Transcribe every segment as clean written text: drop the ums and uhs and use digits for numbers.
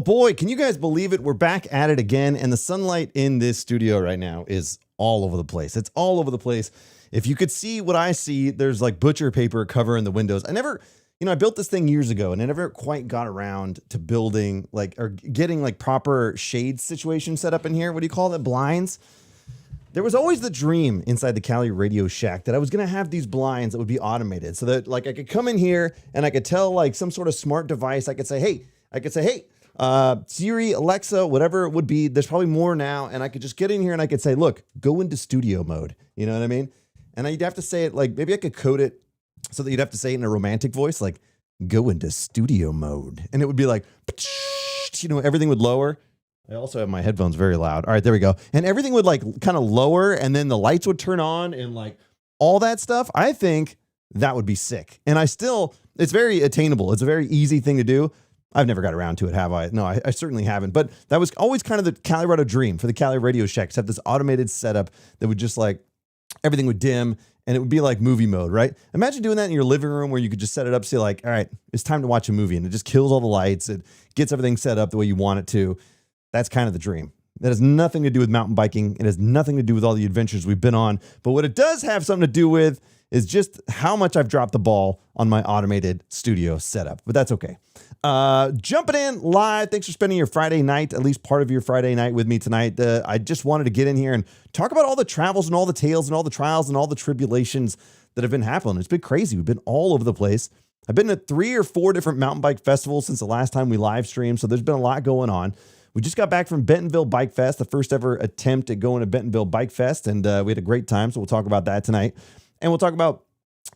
boy, can you guys believe it? We're back at it again, and the sunlight in this studio right now is all over the place. It's all over the place. If you could see what I see, there's like butcher paper covering the windows. I built this thing years ago, and I never quite got around to building or getting like proper shade situation set up in here. What do you call that? Blinds. There was always the dream inside the Cali Radio Shack that I was going to have these blinds that would be automated so that like I could come in here and I could tell like some sort of smart device. I could say, hey, Siri, Alexa, whatever it would be. There's probably more now. And I could just get in here and I could say, look, go into studio mode. You know what I mean? And you'd have to say it like, maybe I could code it so that you'd have to say it in a romantic voice, like go into studio mode. And it would be like, everything would lower. I also have my headphones very loud. All right, there we go. And everything would like kind of lower and then the lights would turn on and like all that stuff. I think that would be sick. And it's very attainable. It's a very easy thing to do. I've never got around to it, have I? No, I certainly haven't. But that was always kind of the Colorado dream for the Cali Radio Shack, to have this automated setup that would just like, everything would dim and it would be like movie mode, right? Imagine doing that in your living room where you could just set it up, say like, all right, it's time to watch a movie, and it just kills all the lights. It gets everything set up the way you want it to. That's kind of the dream. That has nothing to do with mountain biking. It has nothing to do with all the adventures we've been on. But what it does have something to do with is just how much I've dropped the ball on my automated studio setup. But that's okay. Jumping in live. Thanks for spending your Friday night, at least part of your Friday night with me tonight. I just wanted to get in here and talk about all the travels and all the tales and all the trials and all the tribulations that have been happening. It's been crazy. We've been all over the place. I've been to 3 or 4 different mountain bike festivals since the last time we live streamed. So there's been a lot going on. We just got back from Bentonville Bikefest, the first ever attempt at going to Bentonville Bikefest, and we had a great time, so we'll talk about that tonight. And we'll talk about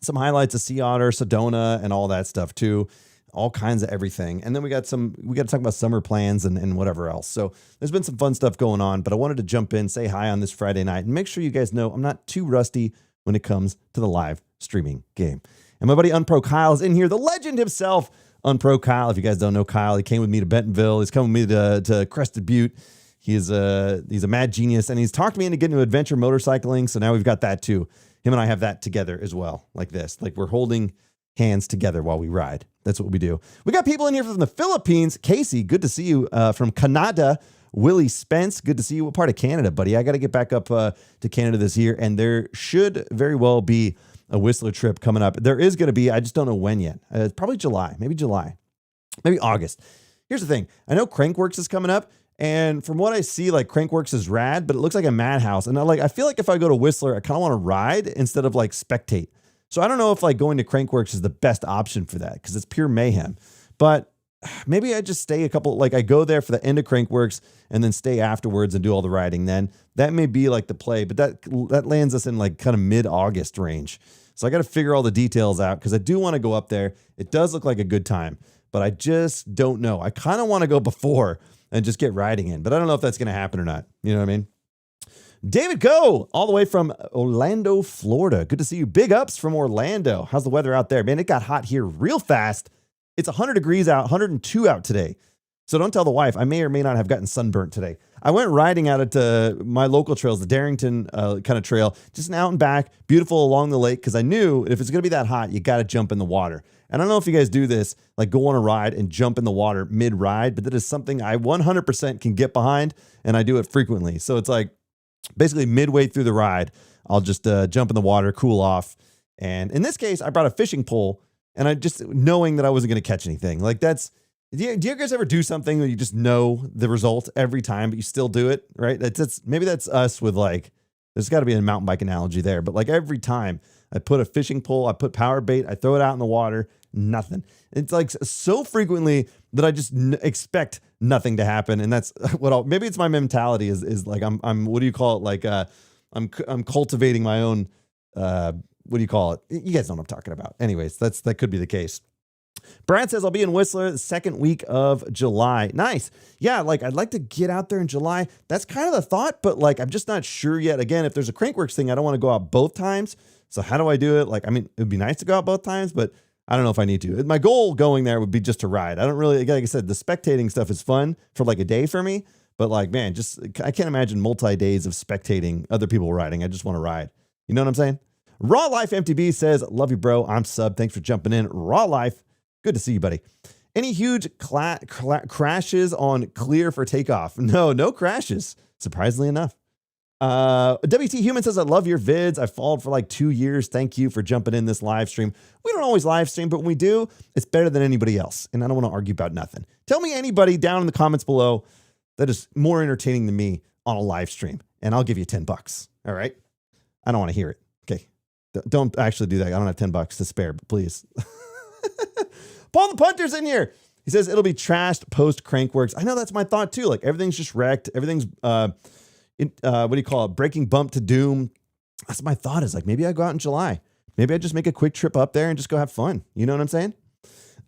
some highlights of Otter, Sedona, and all that stuff too. All kinds of everything. And then we got to talk about summer plans and whatever else. So there's been some fun stuff going on, but I wanted to jump in, say hi on this Friday night, and make sure you guys know I'm not too rusty when it comes to the live streaming game. And my buddy Unpro Kyle is in here, the legend himself. Unpro Kyle, if you guys don't know Kyle, he came with me to Bentonville. He's coming with me to Crested Butte. He's a mad genius, and he's talked me into getting into adventure motorcycling. So now we've got that too. Him and I have that together as well, like this. Like we're holding hands together while we ride. That's what we do. We got people in here from the Philippines. Casey, good to see you. From Canada, Willie Spence, good to see you. What part of Canada, buddy? I got to get back up to Canada this year, and there should very well be a Whistler trip coming up. There is going to be, I just don't know when yet. It's probably July, maybe August. Here's the thing. I know Crankworks is coming up, and from what I see, like Crankworks is rad, but it looks like a madhouse. And I feel like if I go to Whistler, I kind of want to ride instead of like spectate. So I don't know if like going to Crankworks is the best option for that because it's pure mayhem. But maybe I just stay I go there for the end of Crankworks and then stay afterwards and do all the riding. Then that may be like the play, but that lands us in like kind of mid-August range. So I got to figure all the details out because I do want to go up there. It does look like a good time, but I just don't know. I kind of want to go before and just get riding in, but I don't know if that's going to happen or not. You know what I mean? David Go, all the way from Orlando, Florida. Good to see you. Big ups from Orlando. How's the weather out there? Man, it got hot here real fast. It's 100 degrees out, 102 out today. So don't tell the wife. I may or may not have gotten sunburnt today. I went riding out at my local trails, the Darrington kind of trail, just an out and back, beautiful along the lake, because I knew if it's going to be that hot, you got to jump in the water. And I don't know if you guys do this, like go on a ride and jump in the water mid-ride, but that is something I 100% can get behind, and I do it frequently. So it's like basically midway through the ride, I'll just jump in the water, cool off. And in this case, I brought a fishing pole, and I just knowing that I wasn't going to catch anything. Like do you guys ever do something that you just know the result every time, but you still do it, right? Maybe that's us with like, there's got to be a mountain bike analogy there, but like every time I put a fishing pole, I put power bait, I throw it out in the water, nothing. It's like so frequently that I just expect nothing to happen. And that's maybe it's my mentality is like, I'm what do you call it? Like, I'm cultivating my own, what do you call it? You guys know what I'm talking about. Anyways, that could be the case. Brad says, I'll be in Whistler the second week of July. Nice. Yeah, like I'd like to get out there in July. That's kind of the thought, but like I'm just not sure yet. Again, if there's a Crankworks thing, I don't want to go out both times. So how do I do it? Like, I mean, it'd be nice to go out both times, but I don't know if I need to. My goal going there would be just to ride. I don't really, like I said, the spectating stuff is fun for like a day for me, but like, man, I can't imagine multi-days of spectating other people riding. I just want to ride. You know what I'm saying? Raw Life MTB says, love you, bro. I'm sub. Thanks for jumping in. Raw Life. Good to see you, buddy. Any huge crashes on clear for takeoff? No crashes, surprisingly enough. WT Human says, I love your vids. I followed for like 2 years. Thank you for jumping in this live stream. We don't always live stream, but when we do, it's better than anybody else. And I don't want to argue about nothing. Tell me anybody down in the comments below that is more entertaining than me on a live stream, and I'll give you $10. All right. I don't want to hear it. Okay. Don't actually do that. I don't have $10 to spare, but please. Paul the Punter's in here. He says it'll be trashed post Crankworks. I know that's my thought too. Like everything's just wrecked. Everything's, what do you call it? Breaking bump to doom. That's my thought, is like, maybe I go out in July. Maybe I just make a quick trip up there and just go have fun. You know what I'm saying?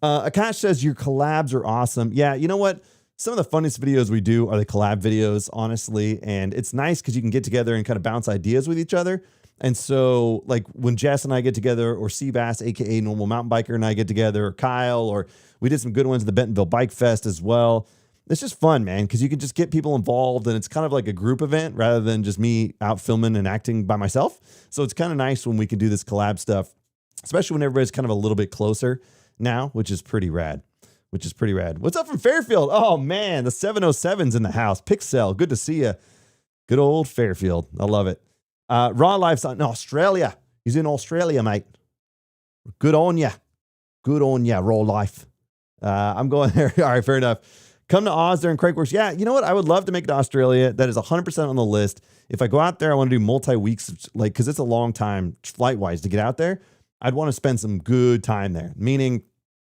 Akash says your collabs are awesome. Yeah. You know what? Some of the funniest videos we do are the collab videos, honestly. And it's nice because you can get together and kind of bounce ideas with each other. And so like when Jess and I get together, or Seabass, AKA Normal Mountain Biker, and I get together, or Kyle, or we did some good ones at the Bentonville Bikefest as well. It's just fun, man, because you can just get people involved, and it's kind of like a group event rather than just me out filming and acting by myself. So it's kind of nice when we can do this collab stuff, especially when everybody's kind of a little bit closer now, which is pretty rad. What's up from Fairfield? Oh, man, the 707's in the house. Pixel, good to see you. Good old Fairfield. I love it. Raw Life's in Australia. He's in Australia, mate. Good on ya. Raw Life. I'm going there. All right, fair enough. Come to Oz during Crankworks. Yeah, you know what? I would love to make it to Australia. That is 100% on the list. If I go out there, I want to do multi-weeks, like, because it's a long time flight-wise to get out there. I'd want to spend some good time there, meaning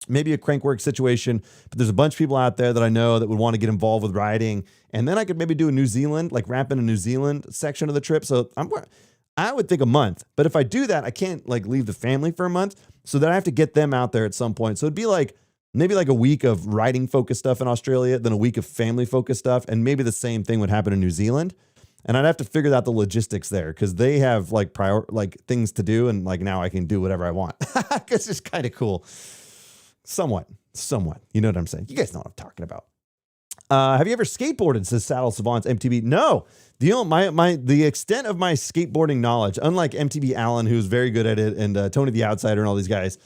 maybe a Crankworks situation, but there's a bunch of people out there that I know that would want to get involved with riding. And then I could maybe do a New Zealand, like wrap in a New Zealand section of the trip. So I would think a month, but if I do that, I can't like leave the family for a month. So then I have to get them out there at some point. So it'd be like, maybe like a week of riding focused stuff in Australia, then a week of family focused stuff. And maybe the same thing would happen in New Zealand. And I'd have to figure out the logistics there, because they have like things to do. And like now I can do whatever I want, because it's kind of cool. Somewhat. You know what I'm saying? You guys know what I'm talking about. Have you ever skateboarded, says Saddle Savants MTB? No. The extent of my skateboarding knowledge, unlike MTB Allen, who's very good at it, and Tony the Outsider and all these guys.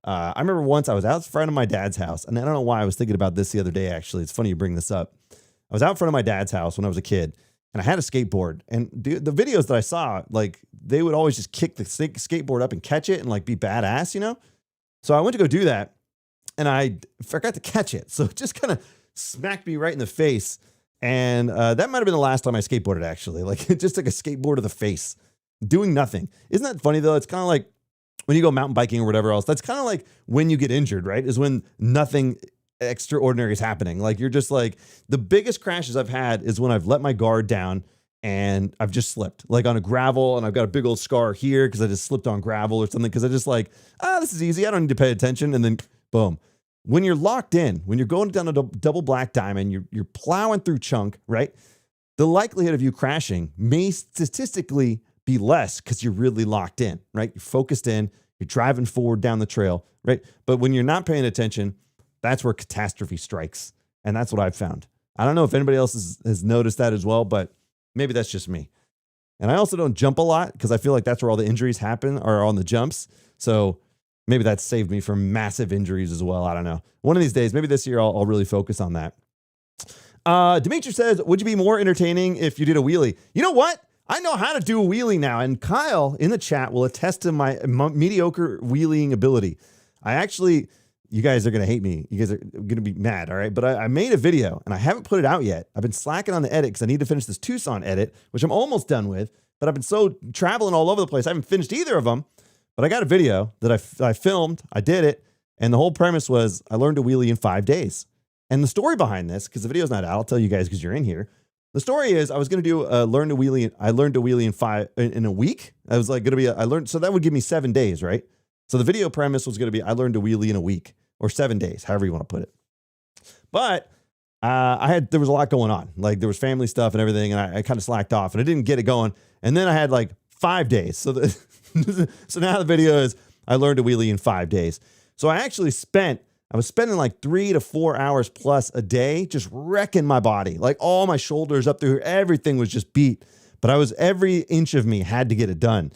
I remember once I was out front of my dad's house, and I don't know why I was thinking about this the other day, actually. It's funny you bring this up. I was out front of my dad's house when I was a kid, and I had a skateboard. And the videos that I saw, like, they would always just kick the skateboard up and catch it and, like, be badass, you know? So I went to go do that, and I forgot to catch it. So it just kind of smacked me right in the face. And that might have been the last time I skateboarded, actually. Like, it just took a skateboard to the face, doing nothing. Isn't that funny, though? It's kind of like when you go mountain biking or whatever else, that's kind of like when you get injured, right? Is when nothing extraordinary is happening. Like, you're just like, the biggest crashes I've had is when I've let my guard down and I've just slipped, like on a gravel, and I've got a big old scar here because I just slipped on gravel or something, because I just like, this is easy, I don't need to pay attention, and then boom. When you're locked in, when you're going down a double black diamond, you're plowing through chunk, right? The likelihood of you crashing may statistically be less because you're really locked in, right? You're focused in, you're driving forward down the trail, right? But when you're not paying attention, that's where catastrophe strikes. And that's what I've found. I don't know if anybody else has noticed that as well, but maybe that's just me. And I also don't jump a lot because I feel like that's where all the injuries happen, are on the jumps. So maybe that saved me from massive injuries as well. I don't know. One of these days, maybe this year, I'll really focus on that. Dimitri says, would you be more entertaining if you did a wheelie? You know what? I know how to do a wheelie now, and Kyle in the chat will attest to my mediocre wheeling ability. You guys are going to hate me. You guys are going to be mad, all right? But I made a video, and I haven't put it out yet. I've been slacking on the edit because I need to finish this Tucson edit, which I'm almost done with, but I've been so traveling all over the place, I haven't finished either of them. But I got a video that I filmed, I did it, and the whole premise was I learned to wheelie in 5 days. And the story behind this, because the video's not out, I'll tell you guys because you're in here. The story is I was going to do learn to wheelie. I learned to wheelie in a week. I was like going to be so that would give me 7 days, right? So the video premise was going to be I learned to wheelie in a week or 7 days, however you want to put it. But there was a lot going on. Like there was family stuff and everything, and I kind of slacked off and I didn't get it going. And then I had like 5 days. So so now the video is I learned to wheelie in 5 days. So I was spending like 3 to 4 hours plus a day just wrecking my body. Like all my shoulders up through here, everything was just beat. But every inch of me had to get it done.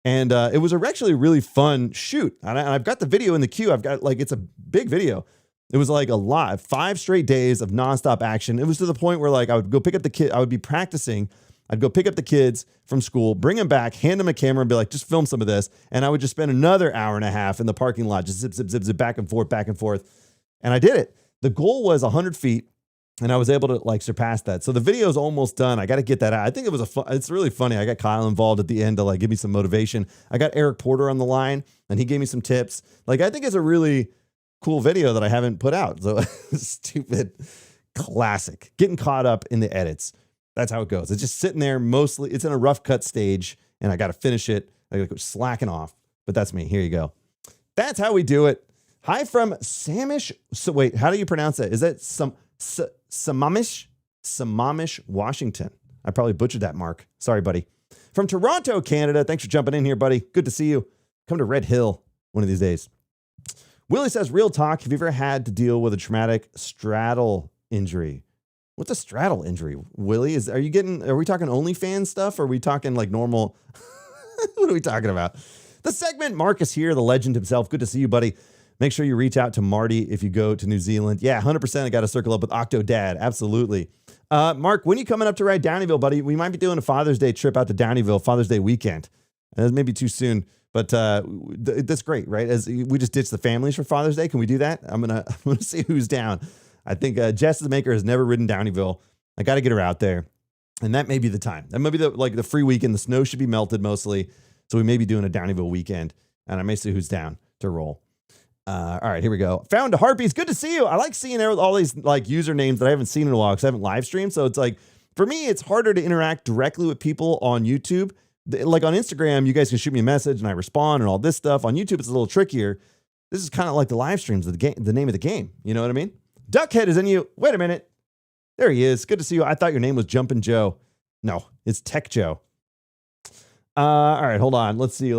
And it was actually a really fun shoot. And I've got the video in the queue. I've got it's a big video. It was like a lot, 5 straight days of nonstop action. It was to the point where like I would go pick up the kid. I would be practicing. I'd go pick up the kids from school, bring them back, hand them a camera and be like, just film some of this. And I would just spend another hour and a half in the parking lot, just zip, zip, zip, zip, back and forth, back and forth. And I did it. The goal was 100 feet. And I was able to like surpass that. So the video is almost done. I got to get that out. I think it was it's really funny. I got Kyle involved at the end to like give me some motivation. I got Eric Porter on the line and he gave me some tips. Like, I think it's a really cool video that I haven't put out. So stupid classic, getting caught up in the edits. That's how it goes. It's just sitting there mostly. It's in a rough cut stage and I got to finish it. I got to go slacking off, but that's me. Here you go. That's how we do it. Hi from Samish. So wait, how do you pronounce that? Is that Sammamish, Washington? I probably butchered that, Mark. Sorry, buddy. From Toronto, Canada. Thanks for jumping in here, buddy. Good to see you. Come to Red Hill one of these days. Willie says, real talk. Have you ever had to deal with a traumatic straddle injury? What's a straddle injury, Willie? Are we talking OnlyFans stuff? Or are we talking like normal? What are we talking about? The segment, Marcus here, the legend himself. Good to see you, buddy. Make sure you reach out to Marty if you go to New Zealand. Yeah, 100%. I got to circle up with Octo Dad. Absolutely. Mark, when are you coming up to ride Downeyville, buddy? We might be doing a Father's Day trip out to Downeyville, Father's Day weekend. That's maybe too soon, but that's great, right? As we just ditched the families for Father's Day. Can we do that? I'm gonna see who's down. I think Jess the Maker has never ridden Downeyville. I got to get her out there, and that may be the time. That might be the free weekend. The snow should be melted mostly, so we may be doing a Downeyville weekend, and I may see who's down to roll. All right, here we go. Found a Harpies. Good to see you. I like seeing all these like usernames that I haven't seen in a while because I haven't live streamed. So it's like, for me, it's harder to interact directly with people on YouTube. Like on Instagram, you guys can shoot me a message and I respond and all this stuff. On YouTube, it's a little trickier. This is kind of like the live streams of the game, the name of the game. You know what I mean? Duckhead is in you. Wait a minute. There he is. Good to see you. I thought your name was Jumpin' Joe. No, it's Tech Joe. All right, hold on. Let's see.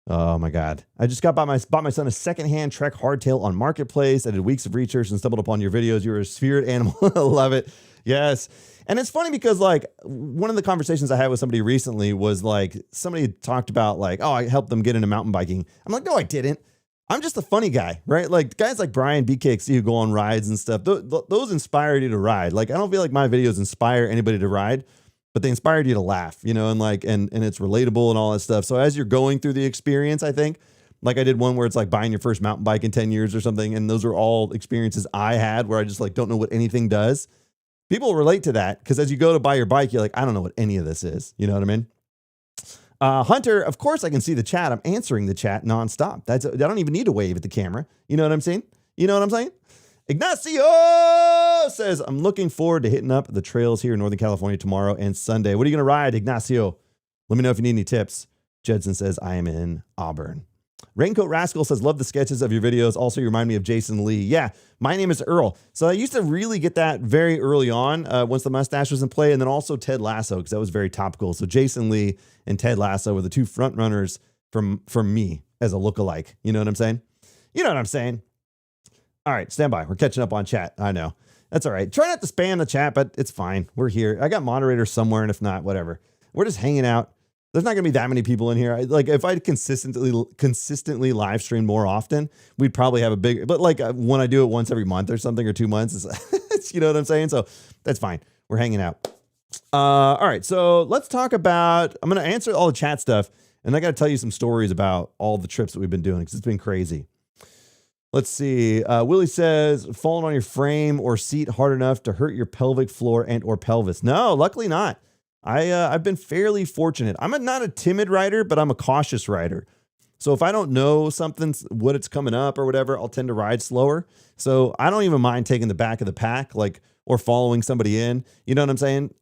Oh my God. I just bought my son a secondhand Trek hardtail on Marketplace. I did weeks of research and stumbled upon your videos. You're a spirit animal. I love it. Yes. And it's funny because like one of the conversations I had with somebody recently was like, somebody talked about like, oh, I helped them get into mountain biking. I'm like, no, I didn't. I'm just a funny guy, right? Like guys like Brian BKXC who go on rides and stuff. Those inspire you to ride. Like, I don't feel like my videos inspire anybody to ride, but they inspired you to laugh, you know, and like, and it's relatable and all that stuff. So as you're going through the experience, I think, like I did one where it's like buying your first mountain bike in 10 years or something. And those are all experiences I had where I just like, don't know what anything does. People relate to that because as you go to buy your bike, you're like, I don't know what any of this is. You know what I mean? Hunter, of course I can see the chat. I'm answering the chat nonstop. I don't even need to wave at the camera. You know what I'm saying? Ignacio says, I'm looking forward to hitting up the trails here in Northern California tomorrow and Sunday. What are you going to ride, Ignacio? Let me know if you need any tips. Jedson says, I am in Auburn. Raincoat Rascal says, love the sketches of your videos. Also, you remind me of Jason Lee. Yeah, my name is Earl. So I used to really get that very early on once the mustache was in play. And then also Ted Lasso, because that was very topical. So Jason Lee and Ted Lasso were the two front runners from me as a lookalike. You know what I'm saying? All right, stand by. We're catching up on chat. I know. That's all right. Try not to spam the chat, but it's fine. We're here. I got moderators somewhere, and if not, whatever. We're just hanging out. There's not going to be that many people in here. Like, if I consistently live stream more often, we'd probably have a big, but like when I do it once every month or something, or 2 months, it's you know what I'm saying? So that's fine. We're hanging out. All right, so let's talk about, I'm going to answer all the chat stuff, and I got to tell you some stories about all the trips that we've been doing, because it's been crazy. Let's see. Willie says, falling on your frame or seat hard enough to hurt your pelvic floor and or pelvis. No, luckily not. I've been fairly fortunate. I'm not a timid rider, but I'm a cautious rider. So if I don't know what it's coming up or whatever, I'll tend to ride slower. So I don't even mind taking the back of the pack, like, or following somebody in. You know what I'm saying?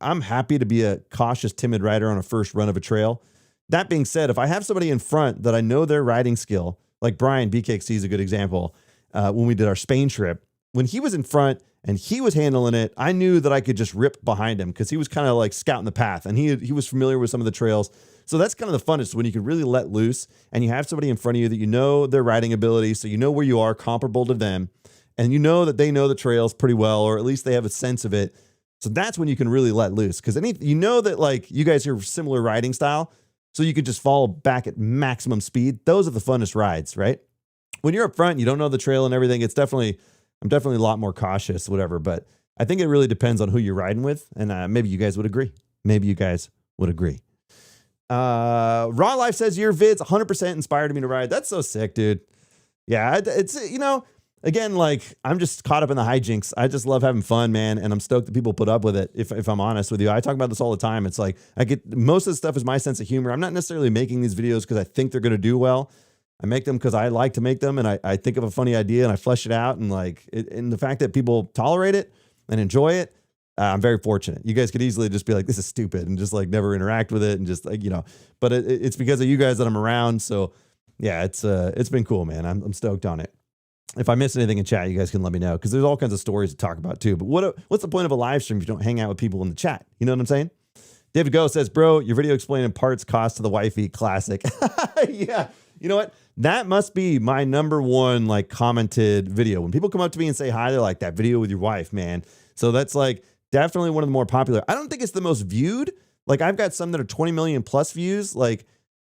I'm happy to be a cautious, timid rider on a first run of a trail. That being said, if I have somebody in front that I know their riding skill, like Brian BKXC is a good example. When we did our Spain trip, when he was in front and he was handling it, I knew that I could just rip behind him because he was kind of like scouting the path and he was familiar with some of the trails. So that's kind of the funnest, when you can really let loose and you have somebody in front of you that you know their riding ability, so you know where you are comparable to them, and you know that they know the trails pretty well, or at least they have a sense of it. So that's when you can really let loose, because you know that like you guys are similar riding style, so you could just fall back at maximum speed. Those are the funnest rides, right? when you're up front, you don't know the trail and everything. I'm definitely a lot more cautious, whatever. But I think it really depends on who you're riding with. And maybe you guys would agree. Raw Life says your vids 100% inspired me to ride. That's so sick, dude. Yeah, it's, again, like I'm just caught up in the hijinks. I just love having fun, man. And I'm stoked that people put up with it. If I'm honest with you, I talk about this all the time. It's like most of the stuff is my sense of humor. I'm not necessarily making these videos because I think they're going to do well. I make them because I like to make them. And I think of a funny idea and I flesh it out. And and the fact that people tolerate it and enjoy it, I'm very fortunate. You guys could easily just be like, this is stupid and just like never interact with it. And just like, but it's because of you guys that I'm around. So yeah, it's been cool, man. I'm stoked on it. If I miss anything in chat, you guys can let me know because there's all kinds of stories to talk about too. But what's the point of a live stream if you don't hang out with people in the chat? You know what I'm saying? David Go says, bro, your video explaining parts cost to the wifey, classic. Yeah. You know what? That must be my number one like commented video. When people come up to me and say hi, they're like, that video with your wife, man. So that's like definitely one of the more popular. I don't think it's the most viewed. Like I've got some that are 20 million plus views. Like,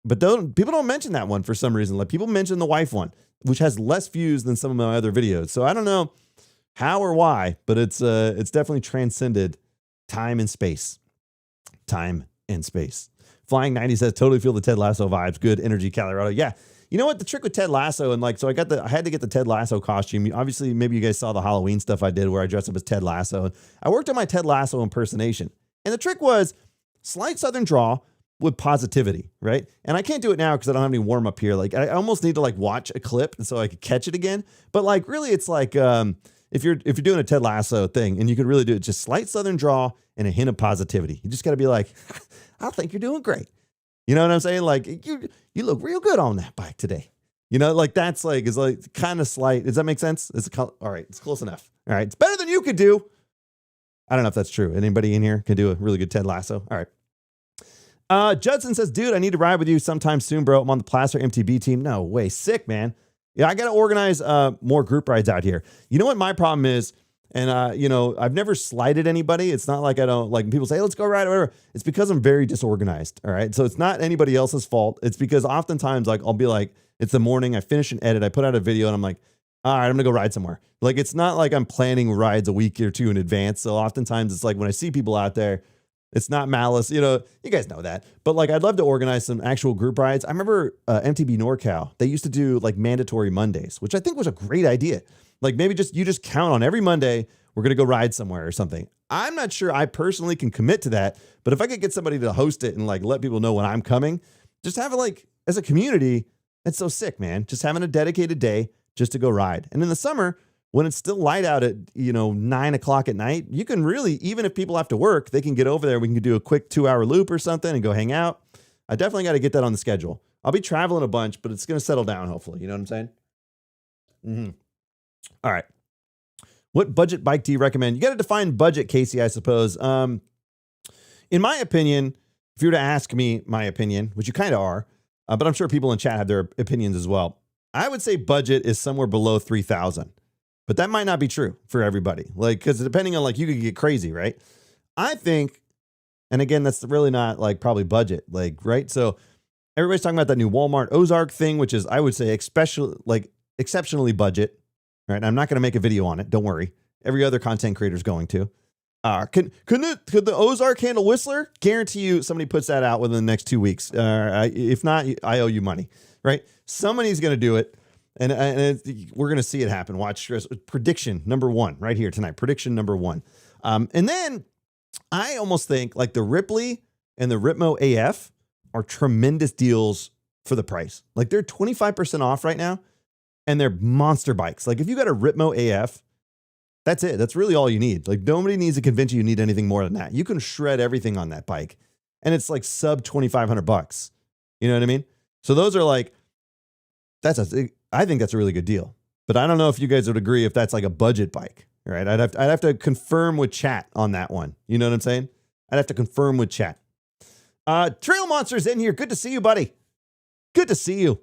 but people don't mention that one for some reason. Like people mention the wife one, which has less views than some of my other videos. So I don't know how or why, but it's definitely transcended time and space. Time and space. Flying 90 says, totally feel the Ted Lasso vibes. Good energy, Colorado. Yeah. You know what? The trick with Ted Lasso and so I had to get the Ted Lasso costume. Obviously, maybe you guys saw the Halloween stuff I did where I dressed up as Ted Lasso. I worked on my Ted Lasso impersonation. And the trick was slight Southern drawl with positivity, right? And I can't do it now because I don't have any warm up here. Like I almost need to watch a clip so I could catch it again. But really it's like if you're doing a Ted Lasso thing and you could really do it, just slight Southern drawl and a hint of positivity. You just got to be like, I think you're doing great. You know what I'm saying? Like you look real good on that bike today. That's is kind of slight. Does that make sense? All right. It's close enough. All right. It's better than you could do. I don't know if that's true. Anybody in here can do a really good Ted Lasso. All right. Judson says, dude, I need to ride with you sometime soon, bro. I'm on the Placer MTB team. No way. Sick, man. Yeah. I got to organize more group rides out here. You know what my problem is? And, I've never slighted anybody. It's not like I don't like people say, hey, let's go ride or whatever. It's because I'm very disorganized. All right. So it's not anybody else's fault. It's because oftentimes I'll be like, it's the morning, I finish an edit, I put out a video and I'm like, all right, I'm gonna go ride somewhere. Like, it's not like I'm planning rides a week or two in advance. So oftentimes it's like when I see people out there, it's not malice, you guys know that. But I'd love to organize some actual group rides. I remember MTB NorCal, they used to do mandatory Mondays, which I think was a great idea. Maybe you just count on every Monday, we're going to go ride somewhere or something. I'm not sure I personally can commit to that, but if I could get somebody to host it and let people know when I'm coming, just have it as a community, it's so sick, man. Just having a dedicated day just to go ride. And in the summer, when it's still light out at, 9 o'clock at night, you can really, even if people have to work, they can get over there. We can do a quick 2-hour loop or something and go hang out. I definitely got to get that on the schedule. I'll be traveling a bunch, but it's going to settle down, hopefully. You know what I'm saying? Mm-hmm. All right. What budget bike do you recommend? You got to define budget, Casey, I suppose. In my opinion, if you were to ask me my opinion, which you kind of are, but I'm sure people in chat have their opinions as well. I would say budget is somewhere below 3,000, but that might not be true for everybody. Because depending on you could get crazy, right? I think, and again, that's really not probably budget, right? So everybody's talking about that new Walmart Ozark thing, which is, I would say, exceptionally budget. Right. I'm not going to make a video on it. Don't worry. Every other content creator is going to. Could the Ozark handle Whistler? Guarantee you somebody puts that out within the next 2 weeks. If not, I owe you money. Right. Somebody's going to do it. And we're going to see it happen. Watch. Prediction number 1 right here tonight. Prediction number 1. And then I almost think the Ripley and the Ripmo AF are tremendous deals for the price. They're 25% off right now. And they're monster bikes. If you got a Ripmo AF, that's it. That's really all you need. Nobody needs to convince you need anything more than that. You can shred everything on that bike. And it's sub $2,500. You know what I mean? So those are I think that's a really good deal. But I don't know if you guys would agree if that's a budget bike, right? I'd have to confirm with chat on that one. You know what I'm saying? I'd have to confirm with chat. Trail Monster's in here. Good to see you, buddy. Good to see you.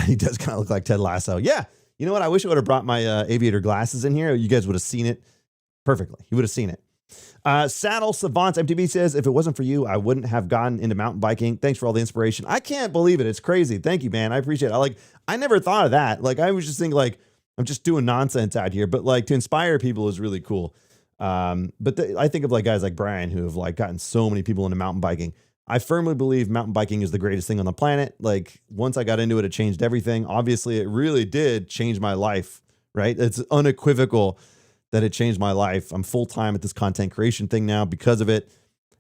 He does kind of look like Ted Lasso. Yeah. You know what? I wish I would have brought my aviator glasses in here. You guys would have seen it perfectly. You would have seen it. Saddle Savants MTB says, if it wasn't for you, I wouldn't have gotten into mountain biking. Thanks for all the inspiration. I can't believe it. It's crazy. Thank you, man. I appreciate it. I never thought of that. I was just thinking I'm just doing nonsense out here, but to inspire people is really cool. I think of guys like Brian who have gotten so many people into mountain biking. I firmly believe mountain biking is the greatest thing on the planet. Once I got into it, it changed everything. Obviously, it really did change my life, right? It's unequivocal that it changed my life. I'm full-time at this content creation thing now because of it.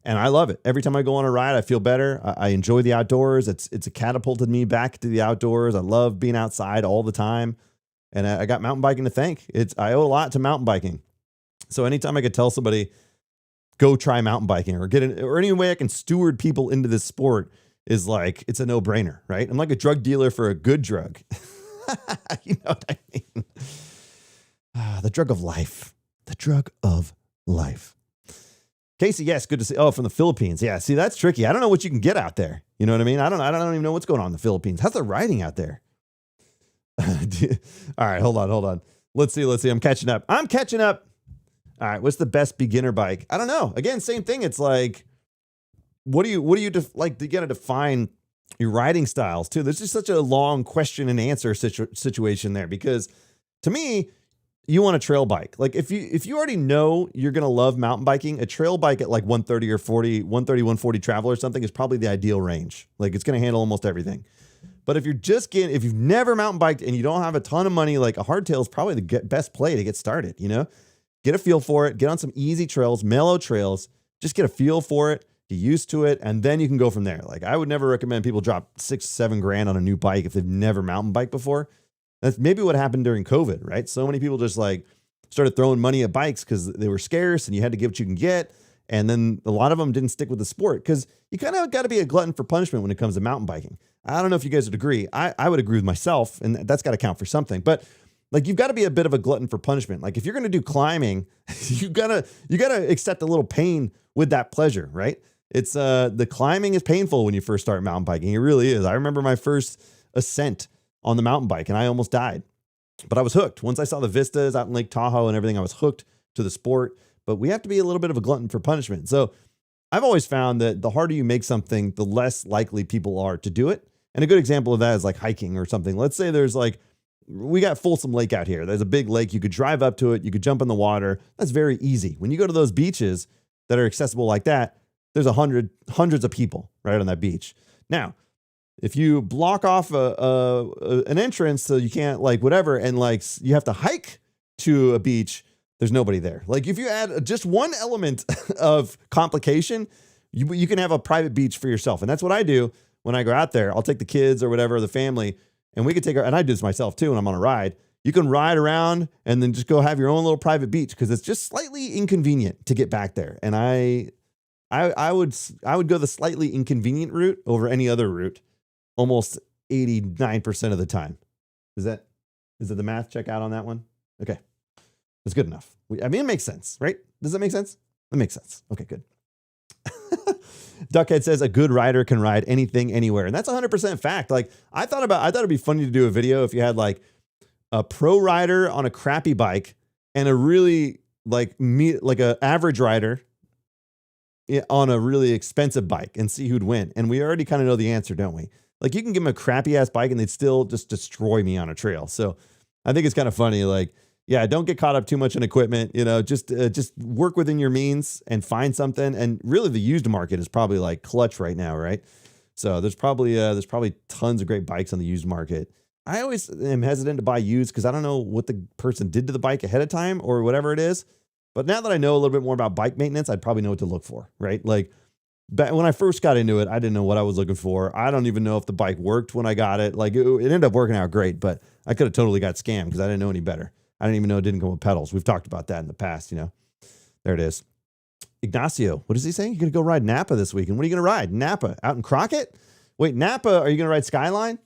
And I love it. Every time I go on a ride, I feel better. I enjoy the outdoors. It's catapulted me back to the outdoors. I love being outside all the time. And I got mountain biking to thank. I owe a lot to mountain biking. So anytime I could tell somebody, go try mountain biking or any way I can steward people into this sport is it's a no-brainer, right? I'm like a drug dealer for a good drug. You know what I mean? The drug of life. The drug of life. Casey, yes, good to see. Oh, from the Philippines. Yeah, see, that's tricky. I don't know what you can get out there. You know what I mean? I don't even know what's going on in the Philippines. How's the riding out there? All right, hold on. Let's see. I'm catching up. All right, what's the best beginner bike? I don't know. Again, same thing. It's what do you you got to define your riding styles too? There's just such a long question and answer situation there because to me, you want a trail bike. If you already know you're going to love mountain biking, a trail bike at 130 or 140 travel or something is probably the ideal range. It's going to handle almost everything. But if you've never mountain biked and you don't have a ton of money, a hardtail is probably the best play to get started, Get a feel for it, get on some easy trails, mellow trails, just get a feel for it, get used to it, and then you can go from there. I would never recommend people drop $6-7 on a new bike if they've never mountain biked before. That's maybe what happened during COVID, right? So many people just started throwing money at bikes because they were scarce and you had to get what you can get. And then a lot of them didn't stick with the sport because you kind of got to be a glutton for punishment when it comes to mountain biking. I don't know if you guys would agree. I would agree with myself, and that's got to count for something. But you've got to be a bit of a glutton for punishment. If you're going to do climbing, you gotta accept a little pain with that pleasure, right? It's the climbing is painful when you first start mountain biking. It really is. I remember my first ascent on the mountain bike and I almost died, but I was hooked. Once I saw the vistas out in Lake Tahoe and everything, I was hooked to the sport. But we have to be a little bit of a glutton for punishment. So I've always found that the harder you make something, the less likely people are to do it. And a good example of that is hiking or something. Let's say there's we got Folsom Lake out here. There's a big lake. You could drive up to it. You could jump in the water. That's very easy. When you go to those beaches that are accessible like that, there's hundreds of people right on that beach. Now, if you block off an entrance so you can't whatever, and you have to hike to a beach, there's nobody there. If you add just one element of complication, you can have a private beach for yourself. And that's what I do when I go out there. I'll take the kids or whatever, the family, and we could and I do this myself too when I'm on a ride. You can ride around and then just go have your own little private beach because it's just slightly inconvenient to get back there. And I would go the slightly inconvenient route over any other route almost 89% of the time. Is it the math check out on that one? Okay. That's good enough. It makes sense, right? Does that make sense? That makes sense. Okay, good. Duckhead says a good rider can ride anything, anywhere. And that's 100% fact. I thought it'd be funny to do a video if you had a pro rider on a crappy bike and a really a average rider on a really expensive bike and see who'd win. And we already kind of know the answer, don't we? You can give them a crappy ass bike and they'd still just destroy me on a trail. So I think it's kind of funny. Yeah, don't get caught up too much in equipment. Just work within your means and find something. And really, the used market is probably clutch right now, right? So there's probably tons of great bikes on the used market. I always am hesitant to buy used because I don't know what the person did to the bike ahead of time or whatever it is. But now that I know a little bit more about bike maintenance, I'd probably know what to look for, right? But when I first got into it, I didn't know what I was looking for. I don't even know if the bike worked when I got it. It ended up working out great, but I could have totally got scammed because I didn't know any better. I didn't even know it didn't come with pedals. We've talked about that in the past, There it is. Ignacio, what is he saying? You're going to go ride Napa this weekend. What are you going to ride? Napa? Out in Crockett? Wait, Napa, are you going to ride Skyline?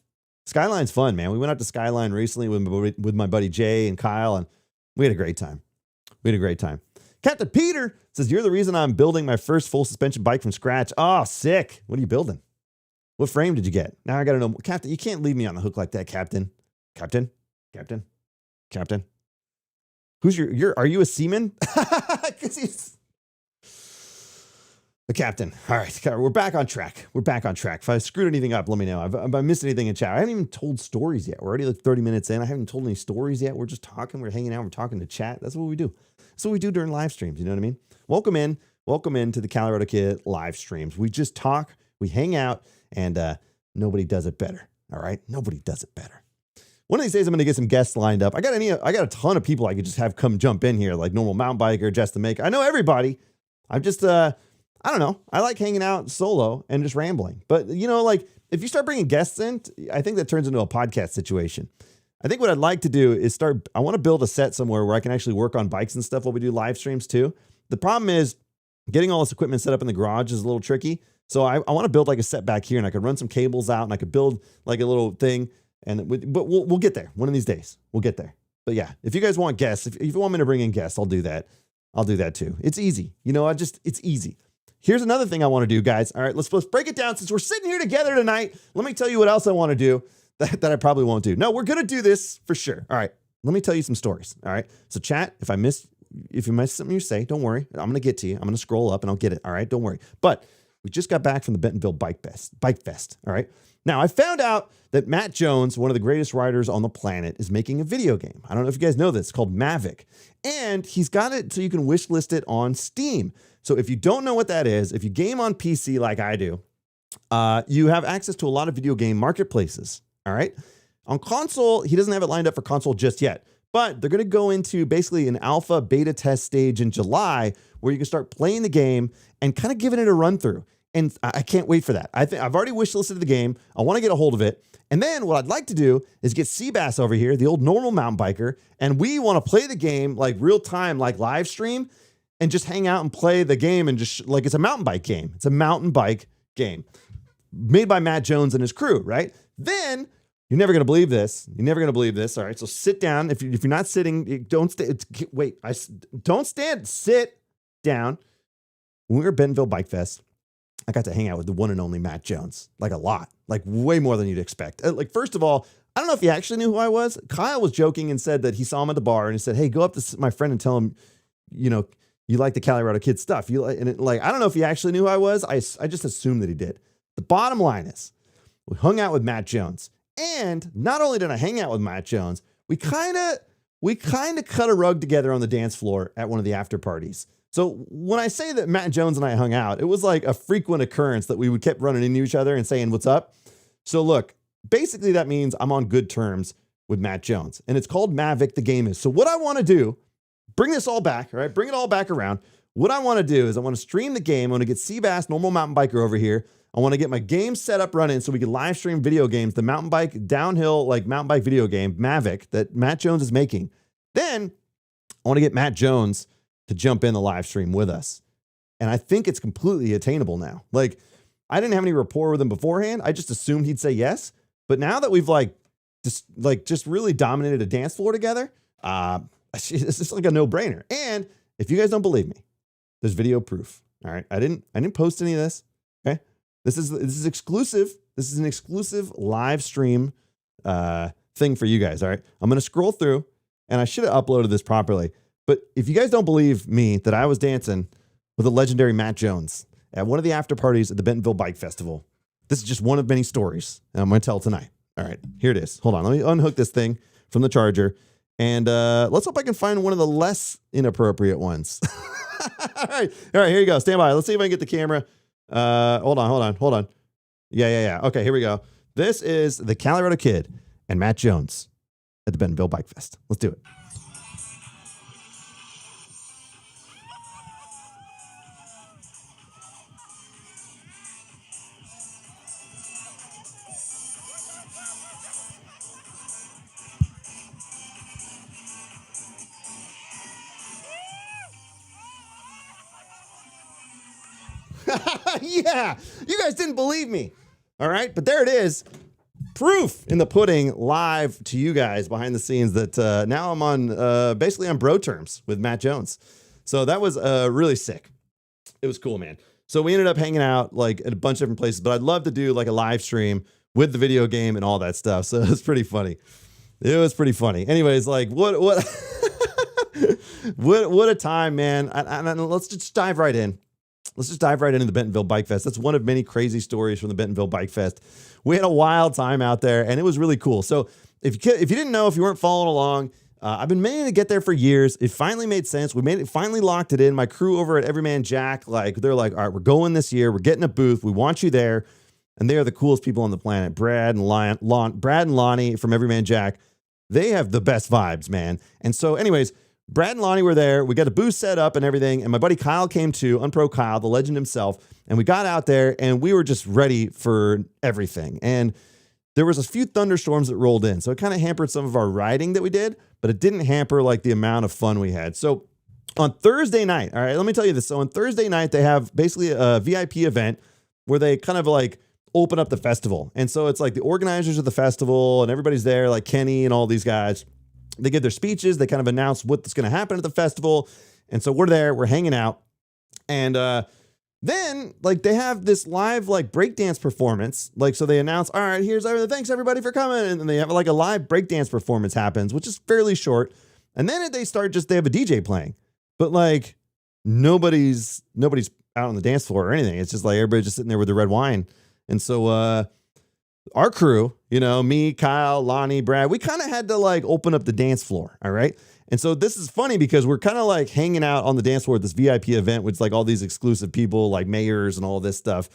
Skyline's fun, man. We went out to Skyline recently with my buddy Jay and Kyle, and we had a great time. Captain Peter says, you're the reason I'm building my first full suspension bike from scratch. Oh, sick. What are you building? What frame did you get? Now I got to know. Captain, you can't leave me on the hook like that, Captain. Captain. Who's are you a seaman? The captain. All right, we're back on track. We're back on track. If I screwed anything up, let me know. If I missed anything in chat, I haven't even told stories yet. We're already like 30 minutes in. I haven't told any stories yet. We're just talking. We're hanging out. We're talking to chat. That's what we do. That's what we do during live streams. You know what I mean? Welcome in to the Colorado Kid live streams. We just talk, we hang out, and nobody does it better. All right, nobody does it better. One of these days, I'm going to get some guests lined up. I got a ton of people I could just have come jump in here, like normal mountain biker, Jess the Maker. I know everybody. I'm just I don't know. I like hanging out solo and just rambling. But, you know, like if you start bringing guests in, I think that turns into a podcast situation. I think what I'd like to do is I want to build a set somewhere where I can actually work on bikes and stuff while we do live streams too. The problem is getting all this equipment set up in the garage is a little tricky. So I want to build like a set back here, and I could run some cables out, and I could build like a little thing. But we'll get there. One of these days, we'll get there. But yeah, if you guys want guests, if you want me to bring in guests, I'll do that. I'll do that too. It's easy. You know, it's easy. Here's another thing I want to do, guys. All right, let's break it down. Since we're sitting here together tonight, let me tell you what else I want to do that I probably won't do. No, we're going to do this for sure. All right, let me tell you some stories. All right, so chat, if you miss something you say, don't worry. I'm going to get to you. I'm going to scroll up and I'll get it. All right, don't worry. But we just got back from the Bentonville Bikefest. All right. Now, I found out that Matt Jones, one of the greatest riders on the planet, is making a video game. I don't know if you guys know this. It's called Mavic. And he's got it so you can wish list it on Steam. So if you don't know what that is, if you game on PC like I do, you have access to a lot of video game marketplaces. All right. On console, he doesn't have it lined up for console just yet. But they're going to go into basically an alpha beta test stage in July where you can start playing the game and kind of giving it a run through. And I can't wait for that. I've already wishlisted the game. I want to get a hold of it. And then what I'd like to do is get Seabass over here, the old normal mountain biker, and we want to play the game like real time, like live stream, and just hang out and play the game and just like it's a mountain bike game. It's a mountain bike game made by Matt Jones and his crew, right? Then you're never going to believe this. You're never going to believe this. All right, so sit down. If you're not sitting, don't stay. Don't stand. Sit down. When we were at Bentonville Bikefest, I got to hang out with the one and only Matt Jones, like a lot, like way more than you'd expect. Like, first of all, I don't know if he actually knew who I was. Kyle was joking and said that he saw him at the bar and he said, "Hey, go up to my friend and tell him, you know, you like the Colorado Kid stuff." I don't know if he actually knew who I was. I just assumed that he did. The bottom line is we hung out with Matt Jones. And not only did I hang out with Matt Jones, we kind of cut a rug together on the dance floor at one of the after parties. So when I say that Matt Jones and I hung out, it was like a frequent occurrence that we would keep running into each other and saying, "What's up?" So look, basically that means I'm on good terms with Matt Jones, and it's called Mavic. The game is. So what I want to do, bring this all back, all right? Bring it all back around. What I want to do is I want to stream the game. I want to get Seabass, normal mountain biker over here. I want to get my game set up running so we can live stream video games, the mountain bike, downhill, like mountain bike video game, Mavic, that Matt Jones is making. Then I want to get Matt Jones to jump in the live stream with us. And I think it's completely attainable now. Like, I didn't have any rapport with him beforehand. I just assumed he'd say yes. But now that we've just really dominated a dance floor together, it's just like a no-brainer. And if you guys don't believe me, there's video proof. All right. I didn't post any of this. Okay. This is exclusive. This is an exclusive live stream thing for you guys. All right. I'm going to scroll through, and I should have uploaded this properly. But if you guys don't believe me that I was dancing with the legendary Matt Jones at one of the after parties at the Bentonville Bike Festival, this is just one of many stories, and I'm going to tell tonight. All right. Here it is. Hold on. Let me unhook this thing from the charger, and let's hope I can find one of the less inappropriate ones. All right. Here you go. Stand by. Let's see if I can get the camera. Hold on. Yeah. Okay, here we go. This is the Colorado Kid and Matt Jones at the Bentonville Bikefest. Let's do it. Yeah, you guys didn't believe me. All right, but there it is. Proof in the pudding, live to you guys behind the scenes that now I'm on basically on bro terms with Matt Jones. So that was really sick. It was cool, man. So we ended up hanging out like at a bunch of different places, but I'd love to do like a live stream with the video game and all that stuff. So it was pretty funny. Anyways, like what what a time, man. And let's just dive right in. let's just dive right into the Bentonville Bikefest. That's one of many crazy stories from the Bentonville Bikefest. We had a wild time out there, and it was really cool. So if you didn't know, if you weren't following along, I've been meaning to get there for years. It finally made sense. Finally locked it in. My crew over at Everyman Jack, they're like, all right, we're going this year. We're getting a booth. We want you there. And they are the coolest people on the planet. Brad and Lonnie from Everyman Jack. They have the best vibes, man. And so anyways, Brad and Lonnie were there. We got a booth set up and everything. And my buddy Kyle came too, Unpro Kyle, the legend himself. And we got out there and we were just ready for everything. And there was a few thunderstorms that rolled in. So it kind of hampered some of our riding that we did, but it didn't hamper like the amount of fun we had. So on Thursday night, all right, let me tell you this. So on Thursday night, they have basically a VIP event where they kind of like open up the festival. And so it's like the organizers of the festival and everybody's there, like Kenny and all these guys. They give their speeches. They kind of announce what's going to happen at the festival. And so we're there, we're hanging out. And then like they have this live like breakdance performance. Like, so they announce, all right, here's everything. Thanks everybody for coming. And then they have like a live breakdance performance happens, which is fairly short. And then they have a DJ playing, but like nobody's out on the dance floor or anything. It's just like everybody's just sitting there with the red wine. And so our crew, me, Kyle, Lonnie, Brad, we kind of had to like open up the dance floor. All right. And so this is funny because we're kind of like hanging out on the dance floor at this VIP event with like all these exclusive people like mayors and all this stuff.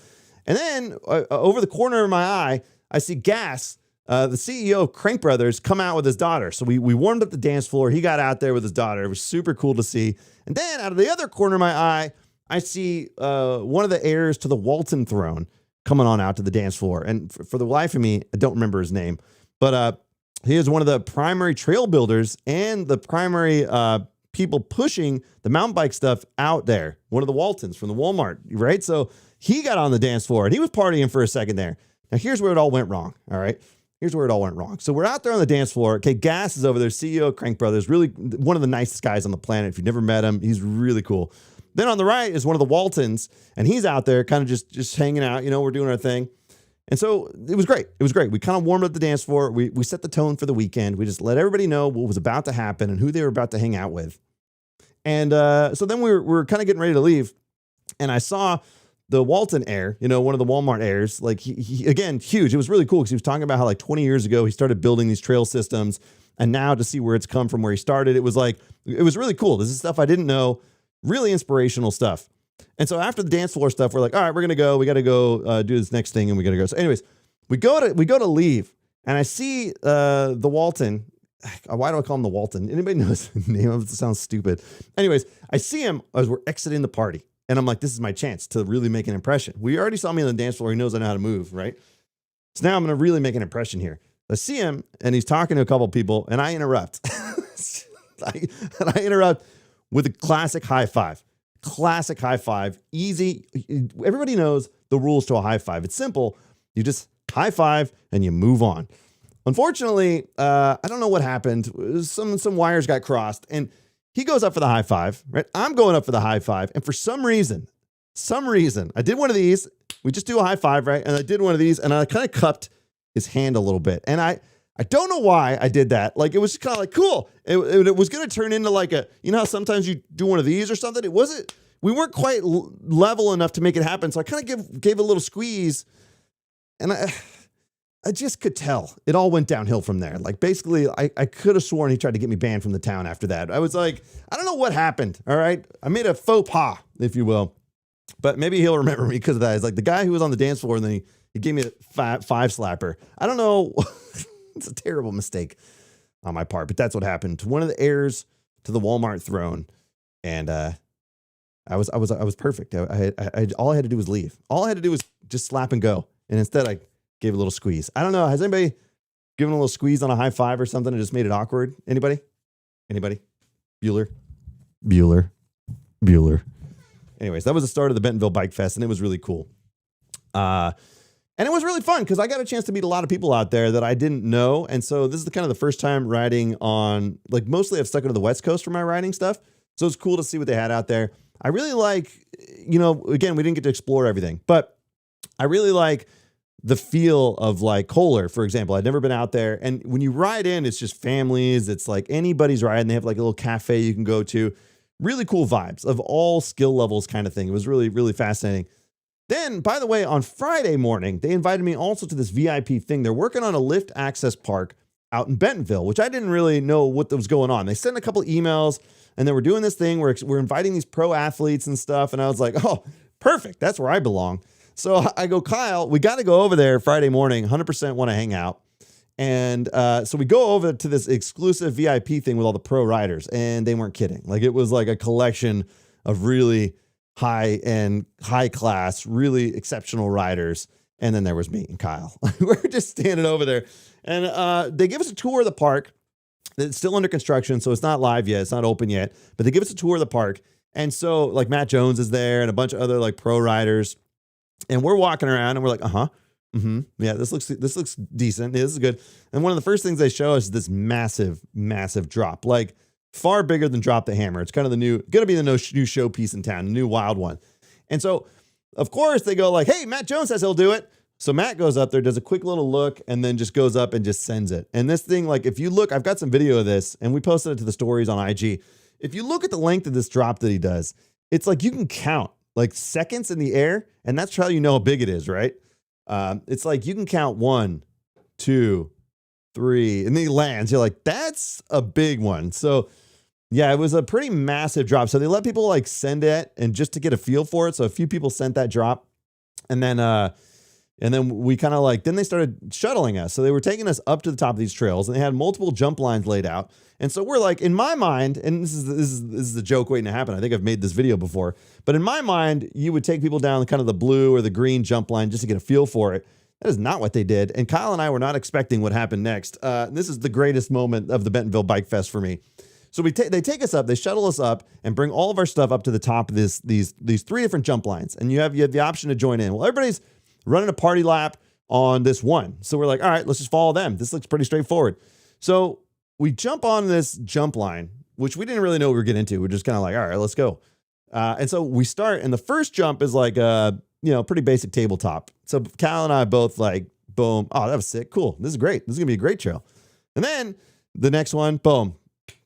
And then over the corner of my eye, I see Gas, the CEO of Crank Brothers, come out with his daughter. So we warmed up the dance floor. He got out there with his daughter. It was super cool to see. And then out of the other corner of my eye, I see one of the heirs to the Walton throne coming on out to the dance floor. And for the life of me, I don't remember his name, but he is one of the primary trail builders and the primary people pushing the mountain bike stuff out there. One of the Waltons from the Walmart, right? So he got on the dance floor and he was partying for a second there. Now here's where it all went wrong. All right. Here's where it all went wrong. So we're out there on the dance floor. Okay. Gas is over there. CEO of Crank Brothers, really one of the nicest guys on the planet. If you've never met him, he's really cool. Then on the right is one of the Waltons, and he's out there kind of just hanging out. We're doing our thing. And so it was great. It was great. We kind of warmed up the dance floor. We set the tone for the weekend. We just let everybody know what was about to happen and who they were about to hang out with. And so then we were kind of getting ready to leave. And I saw the Walton heir, one of the Walmart heirs, like he again, huge. It was really cool because he was talking about how like 20 years ago, he started building these trail systems. And now to see where it's come from, where he started, it was really cool. This is stuff I didn't know. Really inspirational stuff. And so after the dance floor stuff, we're like, all right, we're going to go. We got to go do this next thing and we got to go. So anyways, we go to leave and I see the Walton. Why do I call him the Walton? Anybody knows the name of it? It sounds stupid. Anyways, I see him as we're exiting the party. And I'm like, this is my chance to really make an impression. We already saw me on the dance floor. He knows I know how to move, right? So now I'm going to really make an impression here. I see him and he's talking to a couple of people and I interrupt. I interrupt with a classic high five. Classic high five. Easy. Everybody knows the rules to a high five. It's simple. You just high five and you move on. Unfortunately, I don't know what happened. Some wires got crossed and he goes up for the high five, right? I'm going up for the high five. And for some reason, I did one of these. We just do a high five, right? And I did one of these and I kind of cupped his hand a little bit. And I don't know why I did that. Like, it was kind of like, cool. It was going to turn into like how sometimes you do one of these or something. We weren't quite level enough to make it happen. So I kind of gave a little squeeze and I just could tell it all went downhill from there. Like basically I could have sworn he tried to get me banned from the town after that. I was like, I don't know what happened. All right. I made a faux pas, if you will, but maybe he'll remember me because of that. It's like the guy who was on the dance floor and then he gave me a five slapper. I don't know. It's a terrible mistake on my part, but that's what happened to one of the heirs to the Walmart throne. And I was perfect. All I had to do was leave. All I had to do was just slap and go. And instead I gave a little squeeze. I don't know. Has anybody given a little squeeze on a high five or something and just made it awkward? Anybody? Bueller. Anyways, that was the start of the Bentonville Bikefest and it was really cool. And it was really fun because I got a chance to meet a lot of people out there that I didn't know. And so this is the first time riding on, like, mostly I've stuck into the West Coast for my riding stuff. So it's cool to see what they had out there. I really like, again, we didn't get to explore everything, but I really like the feel of like Kohler, for example. I'd never been out there. And when you ride in, it's just families. It's like anybody's riding. They have like a little cafe you can go to. really cool vibes of all skill levels kind of thing. It was really, really fascinating. Then, by the way, on Friday morning, they invited me also to this VIP thing. They're working on a lift access park out in Bentonville, which I didn't really know what was going on. They sent a couple emails, and then we're doing this thing where we're inviting these pro athletes and stuff. And I was like, oh, perfect. That's where I belong. So I go, Kyle, we got to go over there Friday morning. 100% want to hang out. And so we go over to this exclusive VIP thing with all the pro riders, and they weren't kidding. Like, it was like a collection of really high-end, high-class, really exceptional riders. And then there was me and Kyle. We're just standing over there. And they give us a tour of the park. It's still under construction, so it's not live yet. It's not open yet. But they give us a tour of the park. And so, like, Matt Jones is there and a bunch of other, like, pro riders. And we're walking around, and we're like, yeah, this looks decent. Yeah, this is good. And one of the first things they show us is this massive, massive drop, like far bigger than Drop the Hammer. It's kind of going to be the new showpiece in town, the new wild one. And so, of course, they go like, hey, Matt Jones says he'll do it. So Matt goes up there, does a quick little look, and then just goes up and just sends it. And this thing, like, if you look, I've got some video of this, and we posted it to the stories on IG. If you look at the length of this drop that he does, it's like you can count like seconds in the air, and that's how you know how big it is, right? It's like you can count 1, 2, 3, and then he lands. You're like, that's a big one. So yeah, it was a pretty massive drop. So they let people like send it and just to get a feel for it. So a few people sent that drop, and then we kind of like, then they started shuttling us. So they were taking us up to the top of these trails, and they had multiple jump lines laid out. And so we're like, in my mind, and this is a joke waiting to happen. I think I've made this video before, but in my mind, you would take people down kind of the blue or the green jump line just to get a feel for it. That is not what they did. And Kyle and I were not expecting what happened next. This is the greatest moment of the Bentonville Bike Fest for me. So they take us up, they shuttle us up and bring all of our stuff up to the top of these 3 different jump lines. And you have the option to join in. Well, everybody's running a party lap on this one. So we're like, all right, let's just follow them. This looks pretty straightforward. So we jump on this jump line, which we didn't really know what we were getting into. We're just kind of like, all right, let's go. And so we start, and the first jump is like pretty basic tabletop. So Cal and I both like, boom. Oh, that was sick. Cool. This is great. This is gonna be a great trail. And then the next one, boom,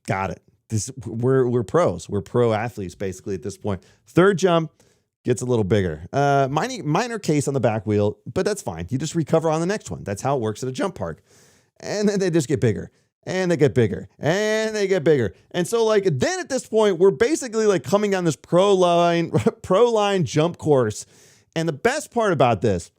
got it. We're pros. We're pro athletes basically at this point. Third jump gets a little bigger. Minor case on the back wheel, but that's fine. You just recover on the next one. That's how it works at a jump park. And then they just get bigger. And they get bigger. And they get bigger. And so like then at this point, we're basically like coming down this pro line jump course. And the best part about this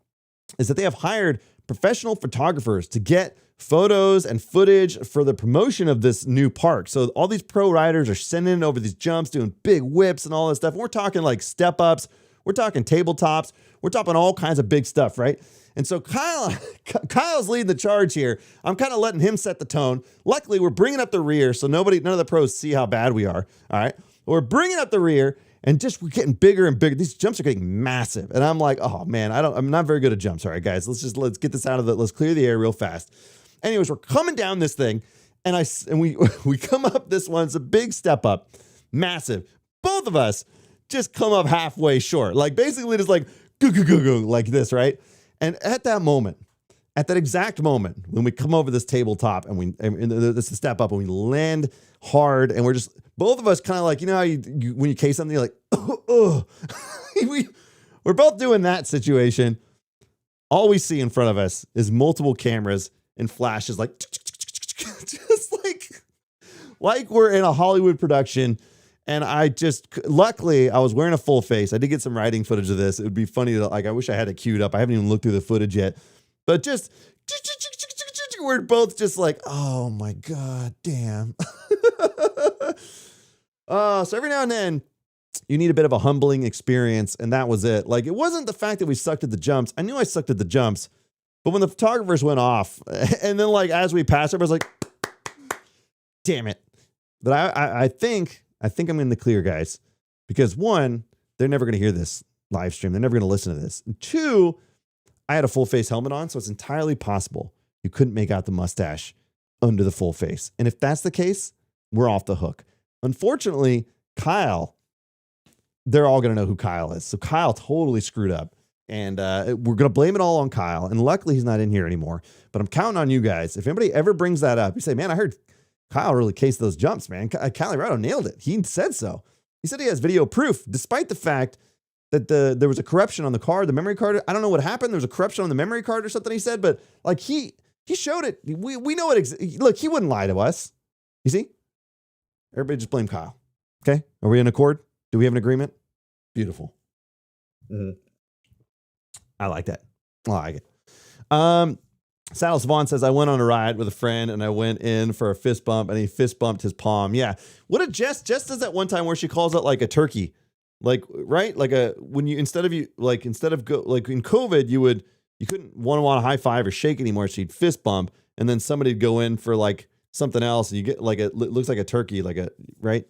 is that they have hired professional photographers to get photos and footage for the promotion of this new park. So all these pro riders are sending over these jumps, doing big whips and all this stuff. And we're talking like step ups. We're talking tabletops. We're talking all kinds of big stuff, right? And so Kyle's leading the charge here. I'm kind of letting him set the tone. Luckily, we're bringing up the rear so none of the pros see how bad we are. All right. We're bringing up the rear and we're getting bigger and bigger. These jumps are getting massive. And I'm like, oh man, I'm not very good at jumps. All right, guys, let's get this out of it. Let's clear the air real fast. Anyways, we're coming down this thing and we come up this one. It's a big step up, massive. Both of us just come up halfway short. Like basically just like, go, like this, right? And at that exact moment, when we come over this tabletop and this is a step up and we land hard and we're just, both of us kind of like, you know how you when you case something, you're like, oh. We're both doing that situation. All we see in front of us is multiple cameras and flashes like, just like we're in a Hollywood production. And luckily, I was wearing a full face. I did get some riding footage of this. It would be funny to, like, I wish I had it queued up. I haven't even looked through the footage yet. But just, we're both just like, oh my God, damn. So every now and then, you need a bit of a humbling experience. And that was it. Like, it wasn't the fact that we sucked at the jumps. I knew I sucked at the jumps. But when the photographers went off, and then, like, as we passed, everybody's like, damn it. But I think I'm in the clear, guys, because 1, they're never going to hear this live stream. They're never going to listen to this. And 2, I had a full face helmet on, so it's entirely possible you couldn't make out the mustache under the full face. And if that's the case, we're off the hook. Unfortunately, Kyle, they're all going to know who Kyle is. So Kyle totally screwed up. And we're going to blame it all on Kyle. And luckily, he's not in here anymore. But I'm counting on you guys. If anybody ever brings that up, you say, man, I heard Kyle really cased those jumps, man. Calirado nailed it. He said so. He said he has video proof, despite the fact that there was a corruption on the card, the memory card. I don't know what happened. There was a corruption on the memory card or something he said, but like he showed it. We know it. Look, he wouldn't lie to us. You see? Everybody just blame Kyle. Okay? Are we in accord? Do we have an agreement? Beautiful. Mm-hmm. I like that. I like it. Saddle Savant says, I went on a ride with a friend and I went in for a fist bump and he fist bumped his palm. Yeah. What did Jess does that one time where she calls it like a turkey. Like, right? Like instead of in COVID, you couldn't want to high five or shake anymore. So you'd fist bump and then somebody'd go in for like something else. And you get like, it looks like a turkey, right?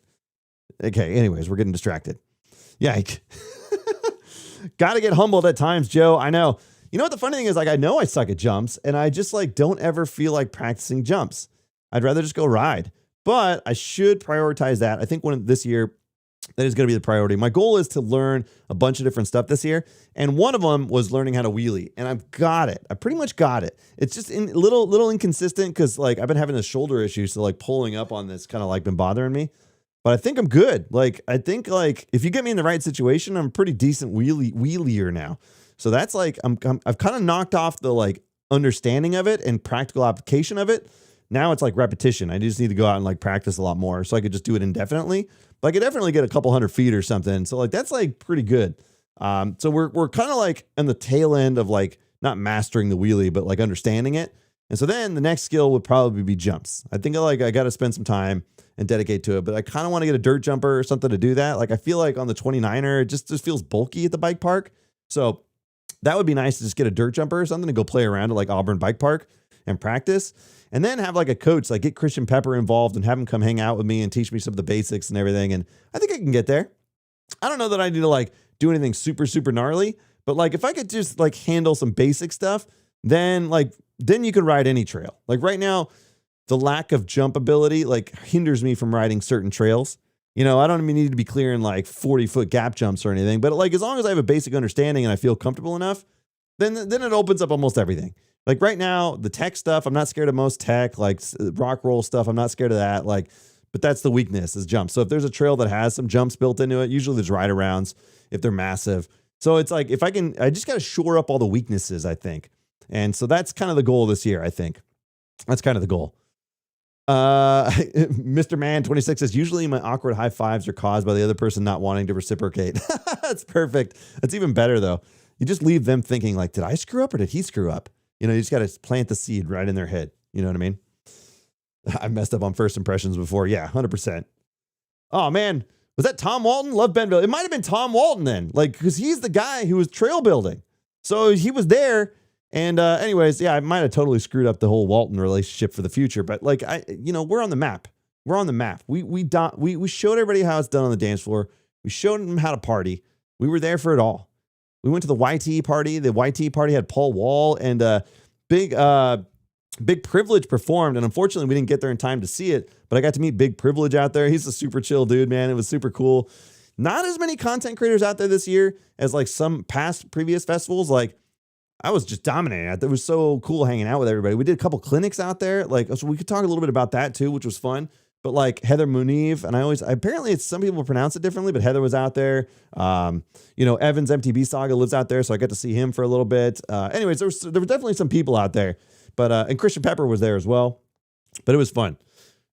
Okay. Anyways, we're getting distracted. Yike. Got to get humbled at times, Joe. I know. You know what the funny thing is? Like, I know I suck at jumps and I just like don't ever feel like practicing jumps. I'd rather just go ride, but I should prioritize that. I think this year, that is going to be the priority. My goal is to learn a bunch of different stuff this year. And one of them was learning how to wheelie. And I've got it. I pretty much got it. It's just a little inconsistent because like I've been having a shoulder issue. So like pulling up on this kind of like been bothering me. But I think I'm good. Like, I think like if you get me in the right situation, I'm a pretty decent wheelier now. So that's like, I've kind of knocked off the like understanding of it and practical application of it. Now it's like repetition. I just need to go out and like practice a lot more so I could just do it indefinitely. But I could definitely get a couple 100 feet or something. So like, that's like pretty good. So we're kind of like on the tail end of like not mastering the wheelie, but like understanding it. And so then the next skill would probably be jumps. I think like I got to spend some time and dedicate to it, but I kind of want to get a dirt jumper or something to do that. Like I feel like on the 29er, it just feels bulky at the bike park. So that would be nice to just get a dirt jumper or something to go play around at like Auburn Bike Park and practice. And then have like a coach, like get Christian Pepper involved and have him come hang out with me and teach me some of the basics and everything. And I think I can get there. I don't know that I need to like do anything super, super gnarly, but like if I could just like handle some basic stuff, then you could ride any trail. Like right now, the lack of jump ability like hinders me from riding certain trails. You know, I don't even need to be clearing like 40-foot gap jumps or anything, but like as long as I have a basic understanding and I feel comfortable enough, then it opens up almost everything. Like right now, the tech stuff, I'm not scared of most tech, like rock roll stuff. I'm not scared of that. Like, but that's the weakness is jumps. So if there's a trail that has some jumps built into it, usually there's ride arounds if they're massive. So it's like, I just got to shore up all the weaknesses, I think. And so that's kind of the goal this year, I think. That's kind of the goal. Mr. Man 26 says, usually my awkward high fives are caused by the other person not wanting to reciprocate. That's perfect. That's even better though. You just leave them thinking like, did I screw up or did he screw up? You know, you just got to plant the seed right in their head. You know what I mean? I messed up on first impressions before. Yeah, 100%. Oh, man. Was that Tom Walton? Love Bentonville. It might have been Tom Walton then. Like, because he's the guy who was trail building. So he was there. And anyways, yeah, I might have totally screwed up the whole Walton relationship for the future. But like, we're on the map. We're on the map. We showed everybody how it's done on the dance floor. We showed them how to party. We were there for it all. We went to the YT party. The YT party had Paul Wall and Big Privilege performed. And unfortunately, we didn't get there in time to see it. But I got to meet Big Privilege out there. He's a super chill dude, man. It was super cool. Not as many content creators out there this year as like some previous festivals. Like I was just dominating. It was so cool hanging out with everybody. We did a couple clinics out there. Like, so we could talk a little bit about that too, which was fun. But like Heather Muniv, and apparently it's some people pronounce it differently, but Heather was out there. Evan's MTB Saga lives out there, so I got to see him for a little bit. Anyways, there were definitely some people out there, but and Christian Pepper was there as well. But it was fun.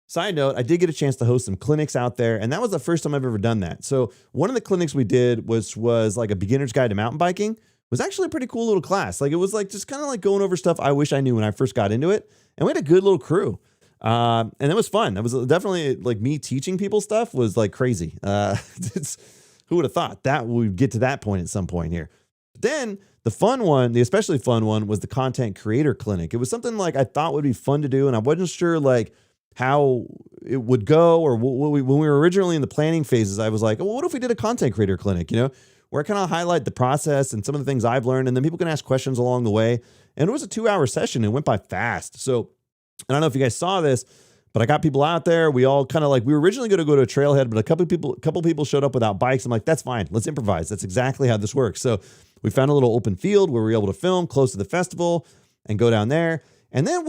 Side note, I did get a chance to host some clinics out there, and that was the first time I've ever done that. So one of the clinics we did was like a beginner's guide to mountain biking. It was actually a pretty cool little class. Like it was like just kind of like going over stuff I wish I knew when I first got into it, and we had a good little crew. And it was fun. It was definitely like me teaching people stuff was like crazy. Who would have thought that we'd get to that point at some point here? But then the fun one, the especially fun one was the content creator clinic. It was something like I thought would be fun to do. And I wasn't sure like how it would go or when we were originally in the planning phases, I was like, well, what if we did a content creator clinic, where I kind of highlight the process and some of the things I've learned. And then people can ask questions along the way. And it was a 2-hour session. It went by fast. So I don't know if you guys saw this, but I got people out there. We all kind of like, we were originally going to go to a trailhead, but a couple people showed up without bikes. I'm like, that's fine. Let's improvise. That's exactly how this works. So we found a little open field where we were able to film close to the festival and go down there. And then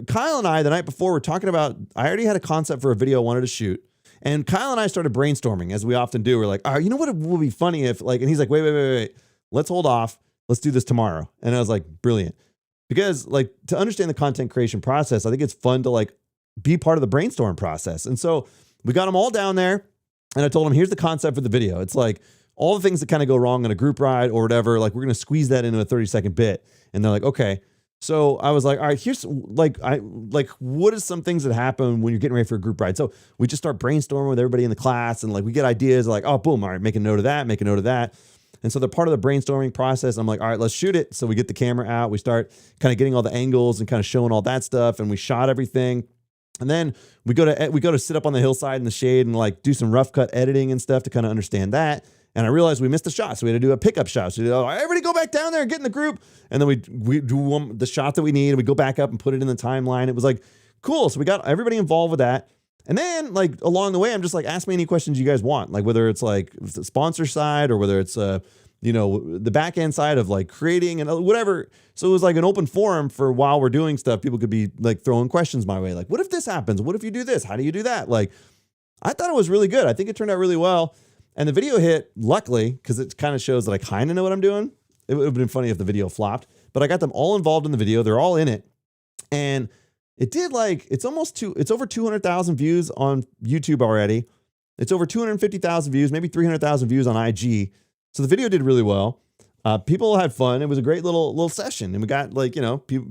Kyle and I, the night before, were talking about, I already had a concept for a video I wanted to shoot. And Kyle and I started brainstorming, as we often do. We're like, all right, you know what would be funny if, like, and he's like, wait. Let's hold off. Let's do this tomorrow. And I was like, brilliant. Because, like, to understand the content creation process, I think it's fun to, like, be part of the brainstorm process. And so we got them all down there, and I told them, here's the concept for the video. It's like all the things that kind of go wrong in a group ride or whatever, like, we're going to squeeze that into a 30-second bit. And they're like, okay. So I was like, all right, here's what is some things that happen when you're getting ready for a group ride? So we just start brainstorming with everybody in the class, and, like, we get ideas like, oh, boom, all right, make a note of that, make a note of that. And so they're part of the brainstorming process. I'm like, all right, let's shoot it. So we get the camera out, we start kind of getting all the angles and kind of showing all that stuff, and we shot everything. And then we go to sit up on the hillside in the shade and, like, do some rough cut editing and stuff to kind of understand that. And I realized we missed a shot, so we had to do a pickup shot. So we did, oh, everybody go back down there and get in the group. And then we do the shot that we need, and we go back up and put it in the timeline. It was like, cool. So we got everybody involved with that. And then, like, along the way, I'm just like, ask me any questions you guys want. Like, whether it's like the sponsor side or whether it's, the back end side of, like, creating and whatever. So it was like an open forum for while we're doing stuff. People could be, like, throwing questions my way. Like, what if this happens? What if you do this? How do you do that? Like, I thought it was really good. I think it turned out really well. And the video hit, luckily, because it kind of shows that I kind of know what I'm doing. It would have been funny if the video flopped, but I got them all involved in the video. They're all in it. And it did, like, it's over 200,000 views on YouTube already. It's over 250,000 views, maybe 300,000 views on IG. So the video did really well. People had fun. It was a great little session. And we got, like,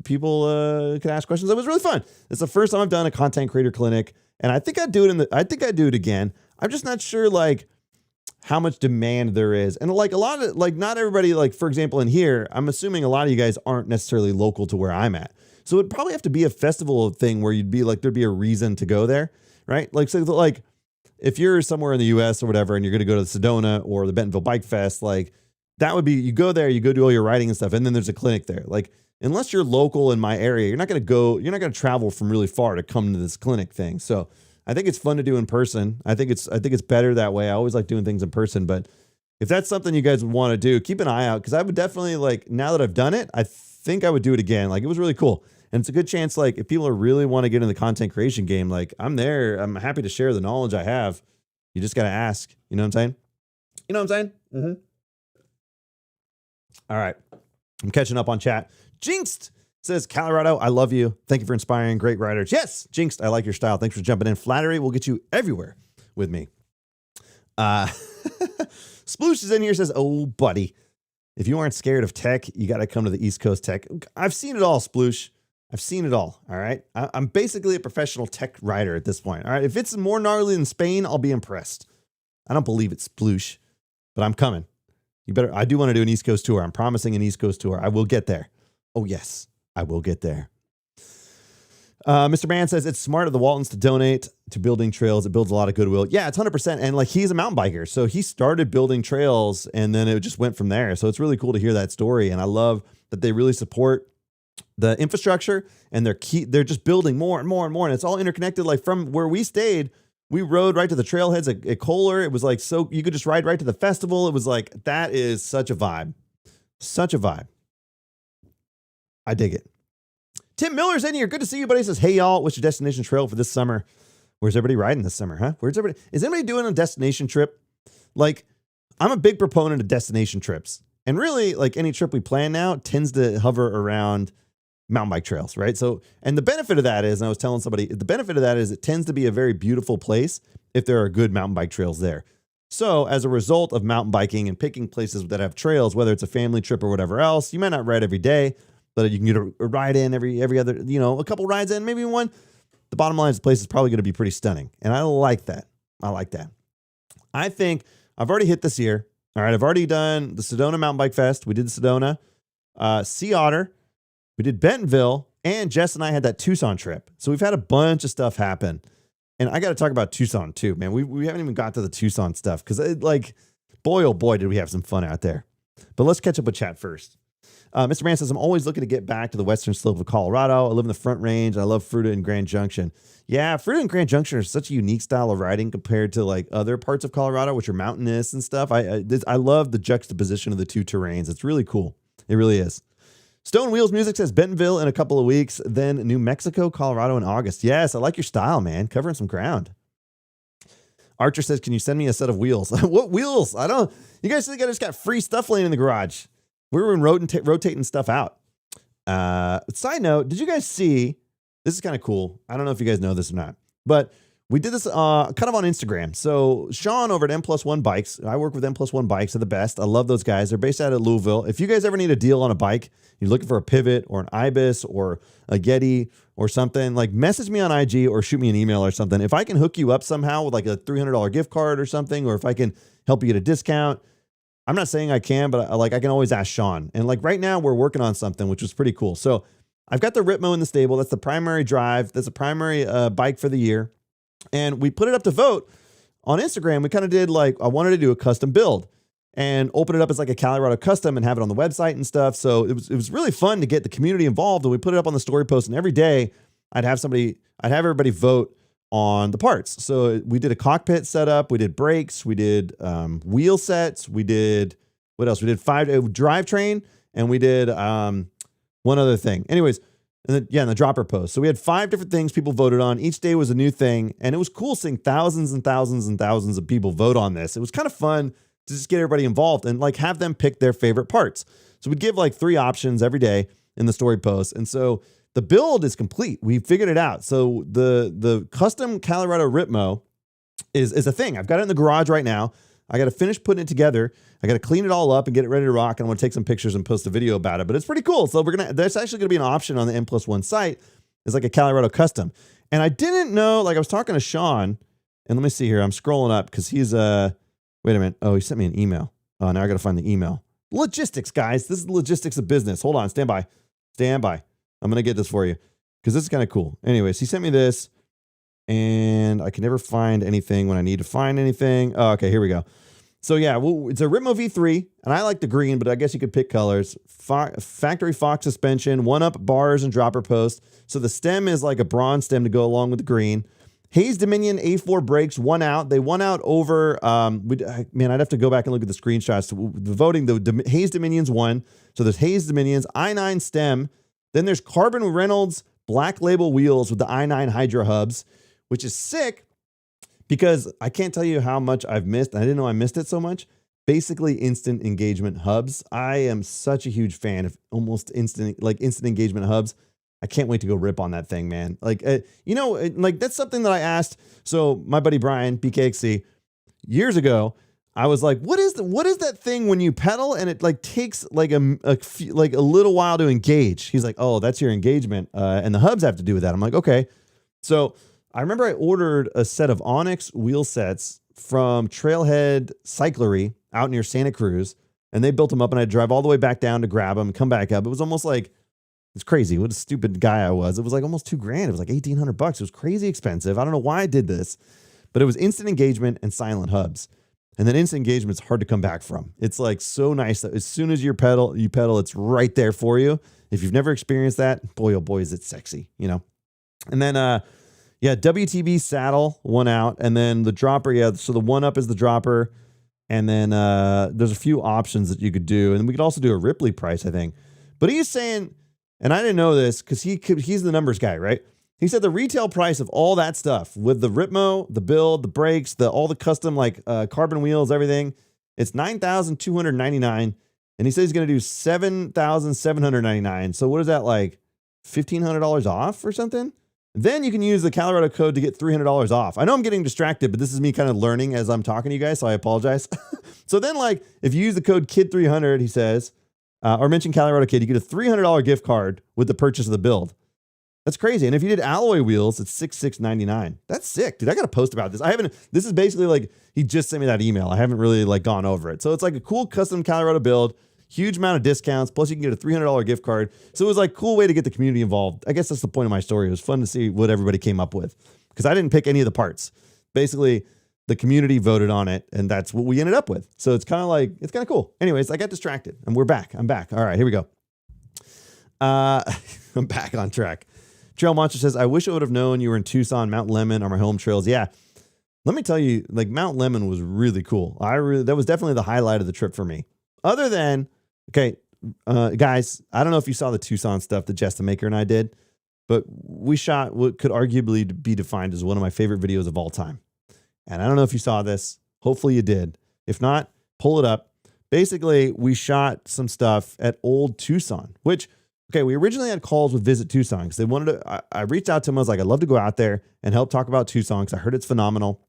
people could ask questions. It was really fun. It's the first time I've done a content creator clinic. And I think I'd do it again. I'm just not sure, like, how much demand there is. And, like, a lot of, like, not everybody, like, for example, in here, I'm assuming a lot of you guys aren't necessarily local to where I'm at. So it'd probably have to be a festival thing where you'd be like, there'd be a reason to go there, right? Like, so, like, if you're somewhere in the US or whatever, and you're going to go to the Sedona or the Bentonville Bikefest, like, that would be, you go there, you go do all your riding and stuff, and then there's a clinic there. Like, unless you're local in my area, you're not going to travel from really far to come to this clinic thing. So I think it's fun to do in person. I think it's better that way. I always like doing things in person, but if that's something you guys would want to do, keep an eye out, because I would definitely, like, now that I've done it, I think I would do it again. Like, it was really cool. And it's a good chance, like, if people really want to get in the content creation game, like, I'm there. I'm happy to share the knowledge I have. You just got to ask. You know what I'm saying? You know what I'm saying? Mm-hmm. All right. I'm catching up on chat. Jinxed says, Colorado, I love you. Thank you for inspiring great riders. Yes, Jinxed, I like your style. Thanks for jumping in. Flattery will get you everywhere with me. Sploosh is in here, says, oh, buddy, if you aren't scared of tech, you got to come to the East Coast Tech. I've seen it all, Sploosh. I've seen it all. All right. I'm basically a professional tech rider at this point. All right. If it's more gnarly than Spain, I'll be impressed. I don't believe it's Sploosh, but I'm coming. I do want to do an East Coast tour. I'm promising an East Coast tour. I will get there. Oh, yes, I will get there. Mr. Mann says it's smart of the Waltons to donate to building trails. It builds a lot of goodwill. Yeah, it's 100%. And, like, he's a mountain biker, so he started building trails and then it just went from there. So it's really cool to hear that story. And I love that they really support the infrastructure, and they're just building more and more and more. And it's all interconnected. Like, from where we stayed, we rode right to the trailheads at Kohler. It was like, so you could just ride right to the festival. It was like, that is such a vibe. Such a vibe. I dig it. Tim Miller's in here. Good to see you, buddy. He says, hey, y'all, what's your destination trail for this summer? Where's everybody riding this summer, huh? Is anybody doing a destination trip? Like, I'm a big proponent of destination trips. And really, like, any trip we plan now tends to hover around mountain bike trails, right? So, and the benefit of that is, and I was telling somebody, the benefit of that is it tends to be a very beautiful place if there are good mountain bike trails there. So as a result of mountain biking and picking places that have trails, whether it's a family trip or whatever else, you might not ride every day, but you can get a ride in every other, a couple rides in, maybe one. The bottom line is the place is probably going to be pretty stunning. And I like that. I think I've already hit this year. All right. I've already done the Sedona Mountain Bike Fest. We did the Sedona, Otter. We did Bentonville, and Jess and I had that Tucson trip. So we've had a bunch of stuff happen. And I got to talk about Tucson too, man. We haven't even got to the Tucson stuff because, boy, oh boy, did we have some fun out there. But let's catch up with chat first. Mr. Mann says, I'm always looking to get back to the western slope of Colorado. I live in the Front Range. I love Fruita and Grand Junction. Yeah, Fruita and Grand Junction are such a unique style of riding compared to, like, other parts of Colorado, which are mountainous and stuff. I love the juxtaposition of the two terrains. It's really cool. It really is. Stone Wheels Music says Bentonville in a couple of weeks, then New Mexico, Colorado in August. Yes, I like your style, man. Covering some ground. Archer says, can you send me a set of wheels? What wheels? You guys think I just got free stuff laying in the garage. We were rotating stuff out. Side note, did you guys see, this is kind of cool. I don't know if you guys know this or not, but we did this kind of on Instagram. So Sean over at M+1 Bikes, I work with M+1 Bikes, they're the best. I love those guys. They're based out of Louisville. If you guys ever need a deal on a bike, you're looking for a Pivot or an Ibis or a Yeti or something, like message me on IG or shoot me an email or something. If I can hook you up somehow with like a $300 gift card or something, or if I can help you get a discount, I'm not saying I can, but I can always ask Sean. And like right now we're working on something, which was pretty cool. So I've got the Ritmo in the stable. That's the primary drive. That's a primary bike for the year. And we put it up to vote on Instagram. We kind of did I wanted to do a custom build and open it up as like a Colorado custom and have it on the website and stuff. So it was really fun to get the community involved. And we put it up on the story post, and every day I'd have everybody vote on the parts. So we did a cockpit setup, we did brakes, we did wheel sets, we did, what else? We did drivetrain, and we did one other thing. Anyways, and the dropper post. So we had 5 different things people voted on. Each day was a new thing, and it was cool seeing thousands and thousands and thousands of people vote on this. It was kind of fun to just get everybody involved and have them pick their favorite parts. So we'd give 3 options every day in the story post. And so the build is complete. We figured it out. So the custom Colorado Ritmo is a thing. I've got it in the garage right now. I got to finish putting it together. I got to clean it all up and get it ready to rock. And I'm going to take some pictures and post a video about it, but it's pretty cool. So there's actually going to be an option on the M+1 site. It's like a Colorado custom. And I didn't know, I was talking to Sean, and let me see here. I'm scrolling up because he's, wait a minute. Oh, he sent me an email. Oh, now I got to find the email. Logistics, guys. This is the logistics of business. Hold on. Stand by. I'm going to get this for you because this is kind of cool. Anyways, he sent me this, and I can never find anything when I need to find anything. Oh, okay, here we go. So yeah, it's a Ritmo V3, and I like the green, but I guess you could pick colors. Factory Fox suspension, 1-up bars and dropper post. So the stem is like a bronze stem to go along with the green. Hayes Dominion A4 brakes, 1 out. They won out over, man, I'd have to go back and look at the screenshots. The voting, the Hayes Dominions won. So there's Hayes Dominions, I9 stem. Then there's Carbon Reynolds black label wheels with the I9 Hydra hubs, which is sick because I can't tell you how much I've missed. I didn't know I missed it so much. Basically, instant engagement hubs. I am such a huge fan of almost instant engagement hubs. I can't wait to go rip on that thing, man. That's something that I asked. So my buddy Brian, BKXC, years ago, I was like, what is that thing when you pedal and it takes a little while to engage? He's like, oh, that's your engagement. And the hubs have to do with that. I'm like, okay. So I remember I ordered a set of Onyx wheel sets from Trailhead Cyclery out near Santa Cruz, and they built them up, and I'd drive all the way back down to grab them, come back up. It was almost it's crazy. What a stupid guy I was. It was almost $2,000. It was $1,800. It was crazy expensive. I don't know why I did this, but it was instant engagement and silent hubs. And then instant engagement is hard to come back from. It's so nice that as soon as you pedal, it's right there for you. If you've never experienced that, boy, oh boy, is it sexy, And then, WTB saddle, 1 out. And then the dropper, so the 1-up is the dropper. And then there's a few options that you could do. And we could also do a Ripley price, I think. But he's saying, and I didn't know this because he's the numbers guy, right? He said the retail price of all that stuff with the Ritmo, the build, the brakes, all the custom carbon wheels, everything, it's $9,299. And he said he's going to do $7,799. So what is that, $1,500 off or something? Then you can use the Colorado code to get $300 off. I know I'm getting distracted, but this is me kind of learning as I'm talking to you guys, so I apologize. So then if you use the code KID300, he says, or mention Colorado Kid, you get a $300 gift card with the purchase of the build. That's crazy. And if you did alloy wheels, it's $6,699. That's sick, dude. I got to post about this. This is basically he just sent me that email. I haven't really gone over it. So it's a cool custom Colorado build, huge amount of discounts. Plus you can get a $300 gift card. So it was a cool way to get the community involved. I guess that's the point of my story. It was fun to see what everybody came up with because I didn't pick any of the parts. Basically the community voted on it and that's what we ended up with. So it's kind of cool. Anyways, I got distracted and we're back. I'm back. All right, here we go. I'm back on track. Trail Monster says, I wish I would have known you were in Tucson, Mount Lemmon are my home trails. Yeah. Let me tell you, Mount Lemmon was really cool. That was definitely the highlight of the trip for me. Other than, guys, I don't know if you saw the Tucson stuff that Jess the Maker and I did, but we shot what could arguably be defined as one of my favorite videos of all time. And I don't know if you saw this. Hopefully you did. If not, pull it up. Basically, we shot some stuff at Old Tucson, which, okay, we originally had calls with Visit Tucson because they wanted to, I reached out to them. I was like, I'd love to go out there and help talk about Tucson because I heard it's phenomenal.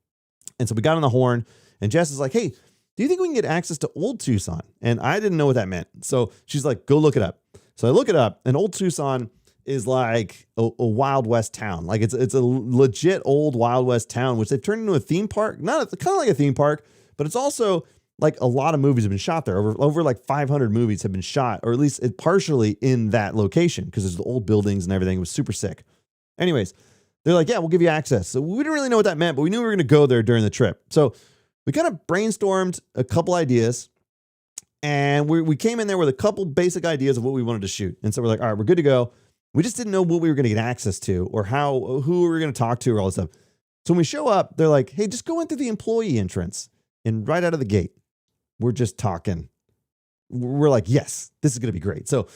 And so we got on the horn and Jess is like, hey, do you think we can get access to Old Tucson? And I didn't know what that meant. So she's like, go look it up. So I look it up, and Old Tucson is like a Wild West town. Like it's a legit old Wild West town, which they've turned into a theme park. Not kind of like a theme park, but it's also like a lot of movies have been shot there. Over like 500 movies have been shot, or at least partially in that location because there's the old buildings and everything. It was super sick. Anyways, they're like, yeah, we'll give you access. So we didn't really know what that meant, but we knew we were going to go there during the trip. So we kind of brainstormed a couple ideas, and we came in there with a couple basic ideas of what we wanted to shoot. And so we're like, all right, we're good to go. We just didn't know what we were going to get access to or who we were going to talk to or all this stuff. So when we show up, they're like, hey, just go in through the employee entrance. And right out of the gate, we're just talking. We're like, yes, this is going to be great. So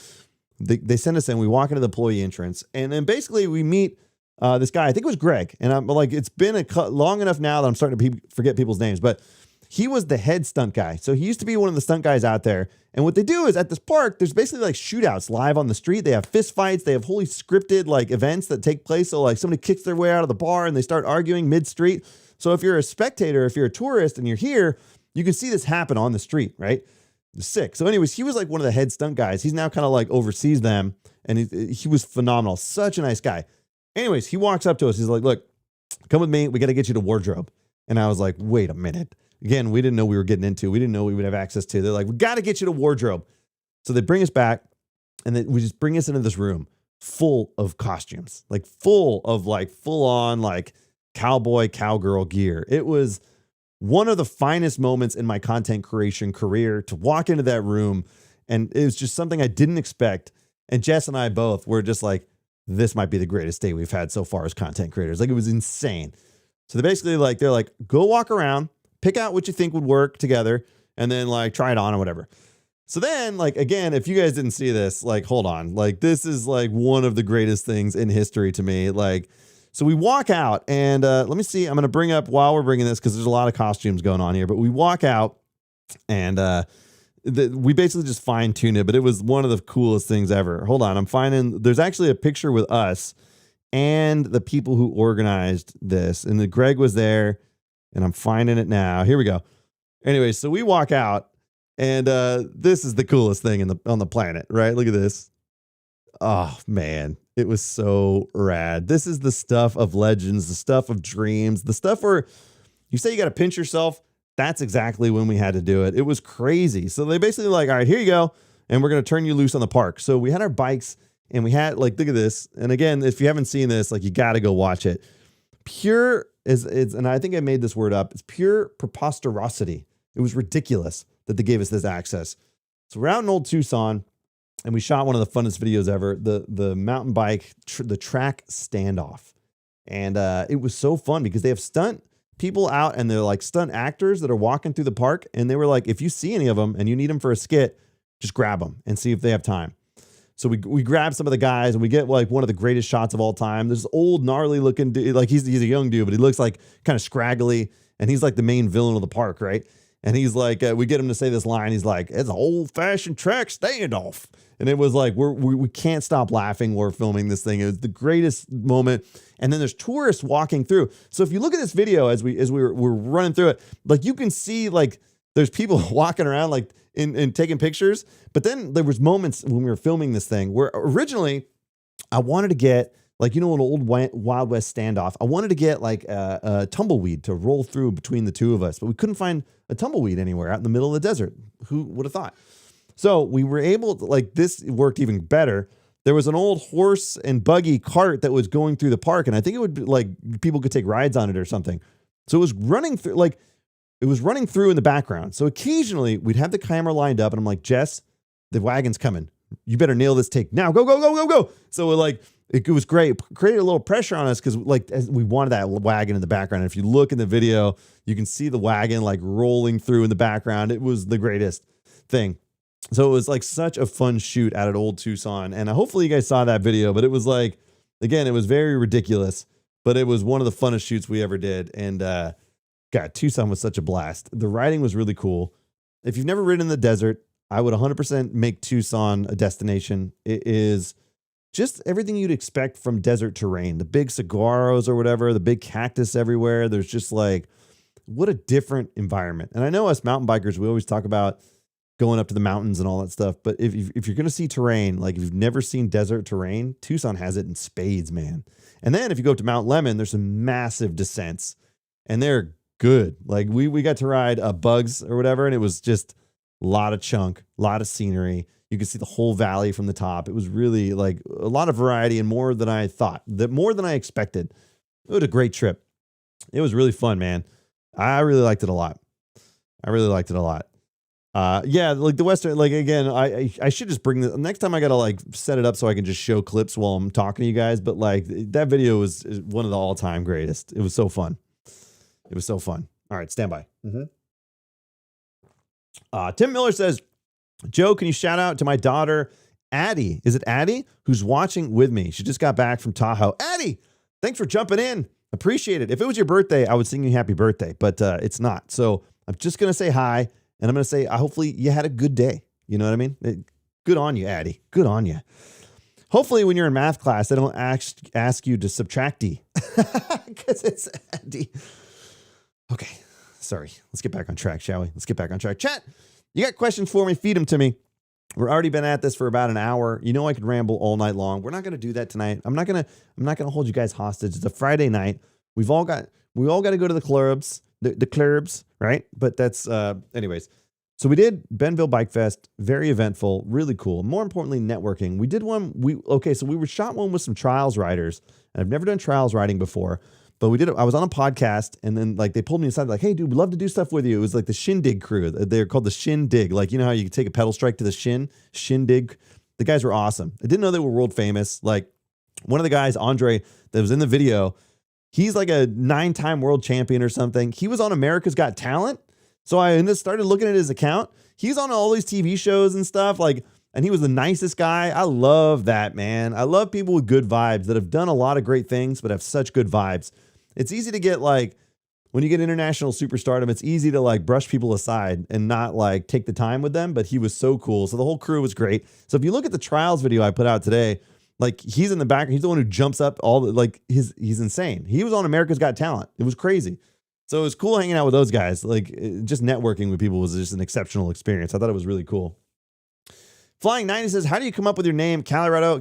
they send us in. We walk into the employee entrance, and then basically we meet this guy. I think it was Greg. And I'm like, it's been long enough now that I'm starting to forget people's names, but he was the head stunt guy. So he used to be one of the stunt guys out there. And what they do is at this park, there's basically like shootouts live on the street. They have fist fights. They have wholly scripted like events that take place. So like somebody kicks their way out of the bar and they start arguing mid-street. So if you're a spectator, if you're a tourist and you're here, you can see this happen on the street, right? It's sick. So anyways, he was like one of the head stunt guys. He's now kind of like oversees them. And he was phenomenal. Such a nice guy. Anyways, he walks up to us. He's like, look, come with me. We got to get you to wardrobe. And I was like, wait a minute. Again, we didn't know we were getting into. We didn't know we would have access to. They're like, we got to get you to wardrobe. So they bring us back, and then we just bring us into this room full of costumes, like full of like full on like cowboy, cowgirl gear. It was one of the finest moments in my content creation career to walk into that room. And it was just something I didn't expect. And Jess and I both were just like, this might be the greatest day we've had so far as content creators. Like it was insane. So they're like, go walk around, pick out what you think would work together, and then like try it on or whatever. So then like, again, if you guys didn't see this, like, hold on, like this is like one of the greatest things in history to me. Like, so we walk out and let me see, I'm going to bring up while we're bringing this, cause there's a lot of costumes going on here, but we walk out and we basically just fine tuned it, but it was one of the coolest things ever. Hold on. I'm finding, there's actually a picture with us and the people who organized this, and Greg was there. And I'm finding it now. Here we go. Anyway, so we walk out, and this is the coolest thing on the planet, right? Look at this. Oh, man. It was so rad. This is the stuff of legends, the stuff of dreams, the stuff where you say you got to pinch yourself. That's exactly when we had to do it. It was crazy. So they basically like, all right, here you go. And we're going to turn you loose on the park. So we had our bikes, and we had like, look at this. And again, if you haven't seen this, like you got to go watch it. Pure is, and I think I made this word up. It's pure preposterosity. It was ridiculous that they gave us this access. So we're out in Old Tucson, and we shot one of the funnest videos ever. The mountain bike, the track standoff. And it was so fun because they have stunt people out, and they're like stunt actors that are walking through the park. And they were like, if you see any of them and you need them for a skit, just grab them and see if they have time. So we grab some of the guys, and we get like one of the greatest shots of all time. There's this old gnarly looking dude, like he's a young dude, but he looks like kind of scraggly, and he's like the main villain of the park, right? And he's like, we get him to say this line. He's like, it's an old fashioned track standoff. And it was like, we can't stop laughing. We're filming this thing. It was the greatest moment. And then there's tourists walking through. So if you look at this video, as we're running through it, like you can see like there's people walking around like in taking pictures. But then there was moments when we were filming this thing where originally I wanted to get like, an old Wild West standoff. I wanted to get like a tumbleweed to roll through between the two of us, but we couldn't find a tumbleweed anywhere out in the middle of the desert. Who would have thought? So we were able to, like, this worked even better. There was an old horse and buggy cart that was going through the park, and I think it would be like people could take rides on it or something. So it was running through, like, it was running through in the background. So occasionally we'd have the camera lined up, and I'm like, Jess, the wagon's coming. You better nail this take now. Go, go, go, go, go. So we're like, it was great. Created a little pressure on us because like as we wanted that wagon in the background. And if you look in the video, you can see the wagon like rolling through in the background. It was the greatest thing. So it was like such a fun shoot out at Old Tucson. And hopefully you guys saw that video, but it was like, again, it was very ridiculous, but it was one of the funnest shoots we ever did. And God, Tucson was such a blast. The riding was really cool. If you've never ridden in the desert, I would 100% make Tucson a destination. It is just everything you'd expect from desert terrain. The big saguaros or whatever, the big cactus everywhere. There's just like, what a different environment. And I know us mountain bikers, we always talk about going up to the mountains and all that stuff. But if you're going to see terrain, like if you've never seen desert terrain, Tucson has it in spades, man. And then if you go up to Mount Lemmon, there's some massive descents and they're good. Like we got to ride Bugs or whatever. And it was just a lot of chunk, a lot of scenery. You could see the whole valley from the top. It was really like a lot of variety and more than I thought, more than I expected. It was a great trip. It was really fun, man. I really liked it a lot. Yeah, like the Western, like again, I should just bring the next time I gotta like set it up so I can just show clips while I'm talking to you guys. But like that video is one of the all-time greatest. It was so fun. All right, stand by. Tim Miller says, Joe, can you shout out to my daughter, Addie? Is it Addie? Who's watching with me? She just got back from Tahoe. Addie, thanks for jumping in. Appreciate it. If it was your birthday, I would sing you happy birthday, but it's not. So I'm just going to say hi, and I'm going to say hopefully you had a good day. You know what I mean? Good on you, Addie. Good on you. Hopefully when you're in math class, they don't ask you to subtract D because it's Addie. Okay, sorry. Let's get back on track, shall we? Let's get back on track. Chat, you got questions for me? Feed them to me. We're already been at this for about an hour. You know I could ramble all night long. We're not going to do that tonight. I'm not going to hold you guys hostage. It's a Friday night. We all got to go to the clubs, the clubs, right? But that's anyways. So we did Bentonville Bikefest, very eventful, really cool. More importantly, networking. We did one. So we shot one with some trials riders, and I've never done trials riding before. But we did it. I was on a podcast, and then like they pulled me aside, like, "Hey, dude, we'd love to do stuff with you." It was like the Shindig crew. They're called the Shindig. Like, you know how you take a pedal strike to the Shindig. The guys were awesome. I didn't know they were world famous. Like one of the guys, Andre, that was in the video, he's like a 9-time world champion or something. He was on America's Got Talent. So I started looking at his account. He's on all these TV shows and stuff. Like, and he was the nicest guy. I love that, man. I love people with good vibes that have done a lot of great things, but have such good vibes. It's easy to get like, when you get international superstardom, it's easy to like brush people aside and not like take the time with them, but he was so cool. So the whole crew was great. So if you look at the trials video I put out today, like he's in the back, he's the one who jumps up he's insane. He was on America's Got Talent. It was crazy. So it was cool hanging out with those guys. Like just networking with people was just an exceptional experience. I thought it was really cool. Flying 90 says, how do you come up with your name? California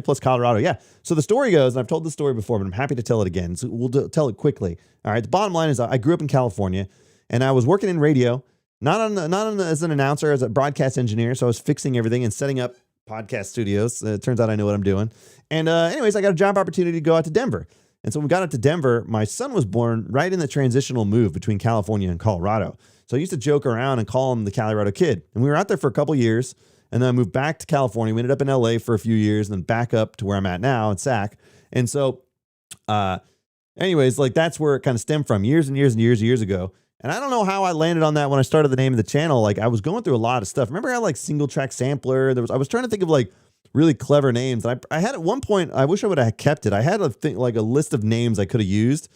plus Colorado. Yeah. So the story goes, and I've told this story before, but I'm happy to tell it again. So we'll tell it quickly. All right. The bottom line is I grew up in California, and I was working in radio, not as an announcer, as a broadcast engineer. So I was fixing everything and setting up podcast studios. It turns out I know what I'm doing. And anyways, I got a job opportunity to go out to Denver. And so when we got out to Denver, my son was born right in the transitional move between California and Colorado. So I used to joke around and call him the Colorado kid. And we were out there for a couple years, and then I moved back to California. We ended up in LA for a few years and then back up to where I'm at now in SAC. And so anyways, like that's where it kind of stemmed from years ago. And I don't know how I landed on that when I started the name of the channel. Like I was going through a lot of stuff. Remember I had like single track sampler. I was trying to think of like really clever names. And I had at one point, I wish I would have kept it. I had like a list of names I could have used,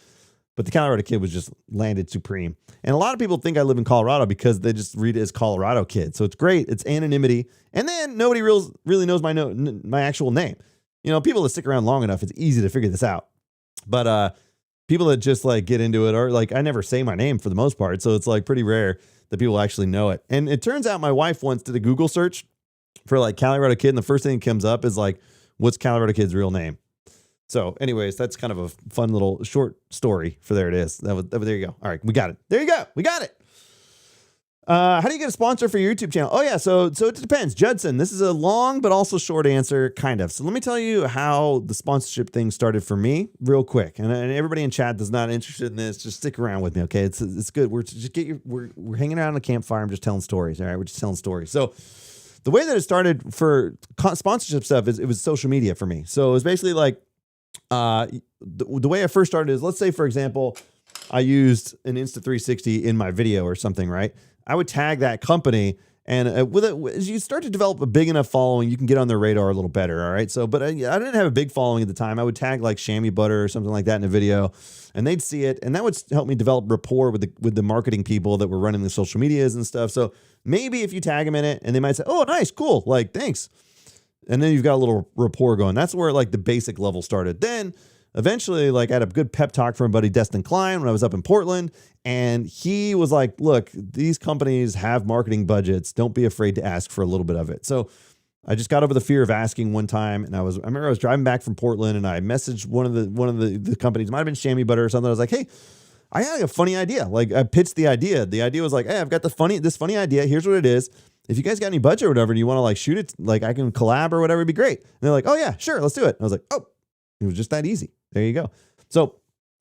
but the Colorado Kid was just landed supreme. And a lot of people think I live in Colorado because they just read it as Colorado Kid. So it's great. It's anonymity. And then nobody really knows my actual name. You know, people that stick around long enough, it's easy to figure this out. But people that just like get into it are like, I never say my name for the most part. So it's like pretty rare that people actually know it. And it turns out my wife once did a Google search for like Colorado Kid. And the first thing that comes up is like, what's Colorado Kid's real name? So anyways, that's kind of a fun little short story for there it is. There you go. All right, we got it. There you go. We got it. How do you get a sponsor for your YouTube channel? Oh yeah, so it depends. Judson, this is a long but also short answer, kind of. So let me tell you how the sponsorship thing started for me real quick. And everybody in chat that's not interested in this, just stick around with me, okay? It's good. We're hanging out on a campfire. I'm just telling stories, all right? We're just telling stories. So the way that it started for sponsorship stuff is it was social media for me. So it was basically like, the way I first started is, let's say, for example, I used an Insta360 in my video or something, right? I would tag that company And as you start to develop a big enough following, you can get on their radar a little better. All right. So, but I didn't have a big following at the time. I would tag like chamois butter or something like that in a video, and they'd see it, and that would help me develop rapport with the marketing people that were running the social medias and stuff. So maybe if you tag them in it, and they might say, "Oh, nice, cool, like thanks," and then you've got a little rapport going. That's where like the basic level started. Then eventually, like I had a good pep talk from my buddy Destin Klein when I was up in Portland. And he was like, look, these companies have marketing budgets. Don't be afraid to ask for a little bit of it. So I just got over the fear of asking one time. And I remember I was driving back from Portland, and I messaged one of the companies, might have been chamois butter or something. I was like, hey, I had a funny idea. Like I pitched the idea. The idea was like, hey, I've got this funny idea. Here's what it is. If you guys got any budget or whatever, and you want to like shoot it, like I can collab or whatever, it'd be great. And they're like, oh yeah, sure, let's do it. And I was like, oh, it was just that easy. There you go. So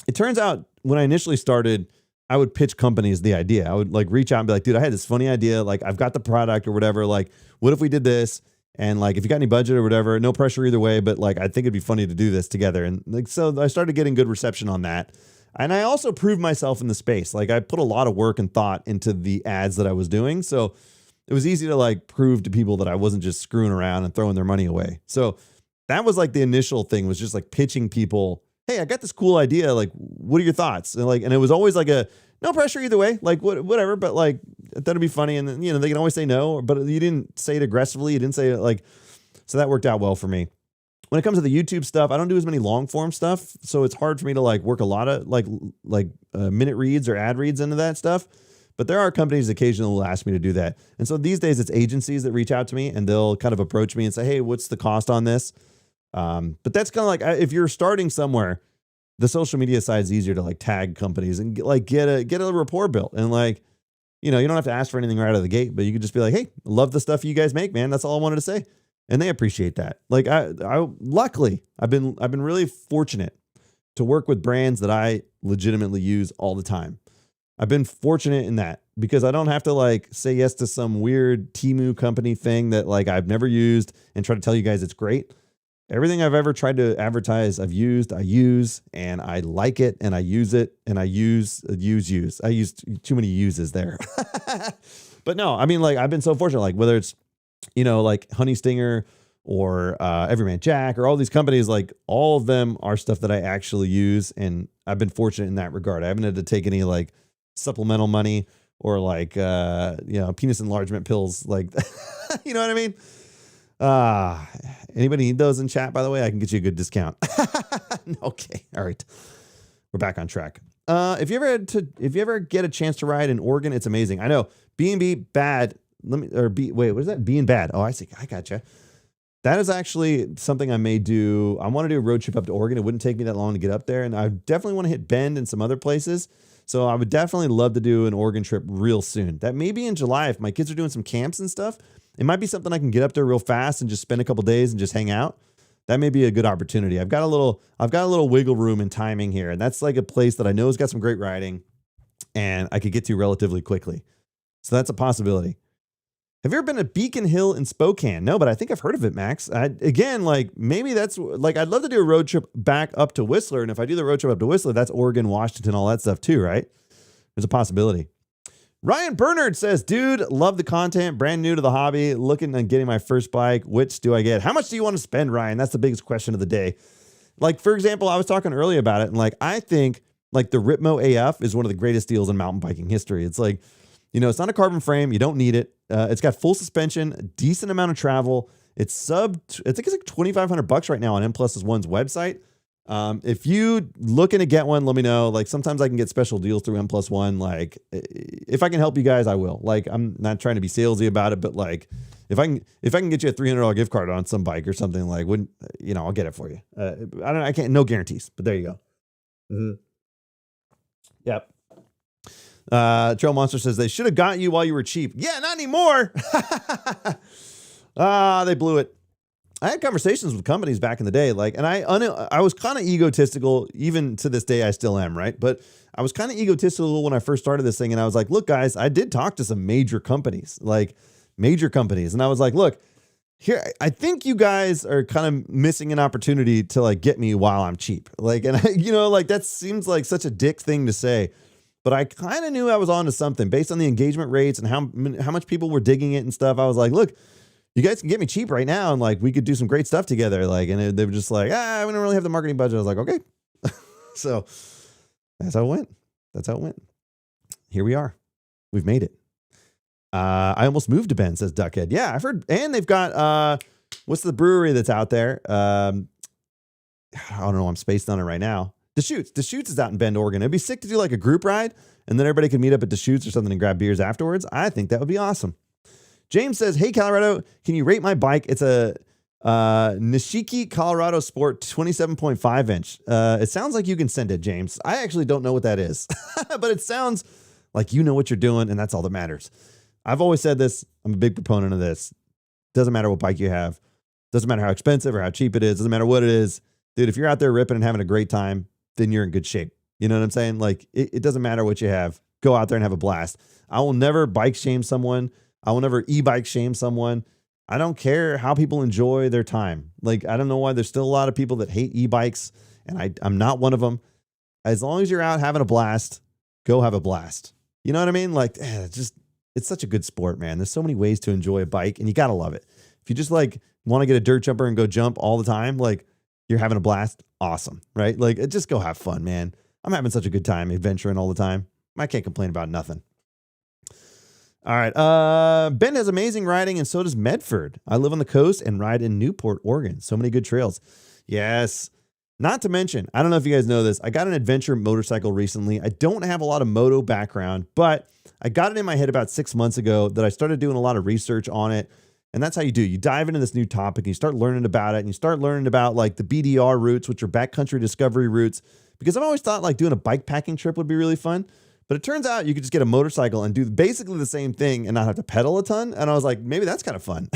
it turns out when I initially started, I would pitch companies the idea. I would like reach out and be like, dude, I had this funny idea. Like I've got the product or whatever. Like, what if we did this? And like, if you got any budget or whatever, no pressure either way, but like, I think it'd be funny to do this together. And like, so I started getting good reception on that. And I also proved myself in the space. Like I put a lot of work and thought into the ads that I was doing. So it was easy to like prove to people that I wasn't just screwing around and throwing their money away. So that was like the initial thing, was just like pitching people, hey, I got this cool idea. Like, what are your thoughts? And it was always like a no pressure either way, like whatever, but like, that'd be funny. And you know, they can always say no, but you didn't say it aggressively. You didn't say it like, so that worked out well for me. When it comes to the YouTube stuff, I don't do as many long form stuff. So it's hard for me to like work a lot of like minute reads or ad reads into that stuff. But there are companies occasionally will ask me to do that. And so these days it's agencies that reach out to me, and they'll kind of approach me and say, hey, what's the cost on this? But that's kind of like, if you're starting somewhere, the social media side is easier to like tag companies and like get a rapport built. And like, you know, you don't have to ask for anything right out of the gate, but you could just be like, hey, love the stuff you guys make, man. That's all I wanted to say. And they appreciate that. Like I luckily I've been really fortunate to work with brands that I legitimately use all the time. I've been fortunate in that because I don't have to like say yes to some weird Temu company thing that like I've never used and try to tell you guys it's great. Everything I've ever tried to advertise, I use, and I like it, and I use it, and I use. I used too many uses there. But no, I mean, like, I've been so fortunate, like, whether it's, you know, like Honey Stinger or Everyman Jack or all these companies, like, all of them are stuff that I actually use, and I've been fortunate in that regard. I haven't had to take any, like, supplemental money or, like, you know, penis enlargement pills, like, you know what I mean? Anybody need those in chat, by the way? I can get you a good discount. Okay. All right. We're back on track. If you ever get a chance to ride in Oregon, it's amazing. I know B&B bad. What is that? Being bad. Oh, I see. I gotcha. That is actually something I may do. I want to do a road trip up to Oregon. It wouldn't take me that long to get up there. And I definitely want to hit Bend and some other places. So I would definitely love to do an Oregon trip real soon. That may be in July if my kids are doing some camps and stuff. It might be something I can get up there real fast and just spend a couple days and just hang out. That may be a good opportunity. I've got a little wiggle room and timing here. And that's like a place that I know has got some great riding and I could get to relatively quickly. So that's a possibility. Have you ever been to Beacon Hill in Spokane? No, but I think I've heard of it, Max. Again, like maybe that's like, I'd love to do a road trip back up to Whistler. And if I do the road trip up to Whistler, that's Oregon, Washington, all that stuff too, right? There's a possibility. Ryan Bernard says, dude, love the content, brand new to the hobby, looking at getting my first bike. Which do I get? How much do you want to spend, Ryan? That's the biggest question of the day. Like, for example, I was talking earlier about it, and like, I think like the Ripmo AF is one of the greatest deals in mountain biking history. It's like, you know, it's not a carbon frame. You don't need it. It's got full suspension, a decent amount of travel. I think it's like $2,500 right now on M+1's website. If you looking to get one, let me know. Like sometimes I can get special deals through M+1. Like if I can help you guys, I will. Like I'm not trying to be salesy about it, but like if I can get you a $300 gift card on some bike or something, like wouldn't, you know, I'll get it for you. I can't, no guarantees, but there you go. Mm-hmm. Yep. Trail Monster says they should have got you while you were cheap. Yeah, not anymore. They blew it. I had conversations with companies back in the day, like, and I was kind of egotistical, even to this day, I still am, right? But I was kind of egotistical when I first started this thing, and I was like, look, guys, I did talk to some major companies, and I was like, look, here, I think you guys are kind of missing an opportunity to like get me while I'm cheap, like, and you know, like that seems like such a dick thing to say, but I kind of knew I was onto something based on the engagement rates and how much people were digging it and stuff. I was like, look, you guys can get me cheap right now, and like we could do some great stuff together. Like, and they were just like, we don't really have the marketing budget. I was like, okay. So that's how it went. That's how it went. Here we are. We've made it. I almost moved to Bend, says Duckhead. Yeah, I've heard. And they've got, what's the brewery that's out there? I don't know. I'm spaced on it right now. Deschutes. Deschutes is out in Bend, Oregon. It'd be sick to do like a group ride, and then everybody could meet up at Deschutes or something and grab beers afterwards. I think that would be awesome. James says, hey, Colorado, can you rate my bike? It's a Nishiki Colorado Sport 27.5 inch. It sounds like you can send it, James. I actually don't know what that is, but it sounds like you know what you're doing, and that's all that matters. I've always said this. I'm a big proponent of this. Doesn't matter what bike you have. Doesn't matter how expensive or how cheap it is. Doesn't matter what it is. Dude, if you're out there ripping and having a great time, then you're in good shape. You know what I'm saying? Like, it doesn't matter what you have. Go out there and have a blast. I will never bike shame someone. I will never e-bike shame someone. I don't care how people enjoy their time. Like, I don't know why there's still a lot of people that hate e-bikes, and I'm not one of them. As long as you're out having a blast, go have a blast. You know what I mean? Like, it's such a good sport, man. There's so many ways to enjoy a bike, and you got to love it. If you just like want to get a dirt jumper and go jump all the time, like you're having a blast, awesome, right? Like, just go have fun, man. I'm having such a good time adventuring all the time. I can't complain about nothing. All right. Bend has amazing riding, and so does Medford. I live on the coast and ride in Newport, Oregon. So many good trails. Yes. Not to mention, I don't know if you guys know this. I got an adventure motorcycle recently. I don't have a lot of moto background, but I got it in my head about 6 months ago that I started doing a lot of research on it. And that's how you do. You dive into this new topic and you start learning about it, and you start learning about like the BDR routes, which are backcountry discovery routes, because I've always thought like doing a bike packing trip would be really fun. But it turns out you could just get a motorcycle and do basically the same thing and not have to pedal a ton. And I was like, maybe that's kind of fun.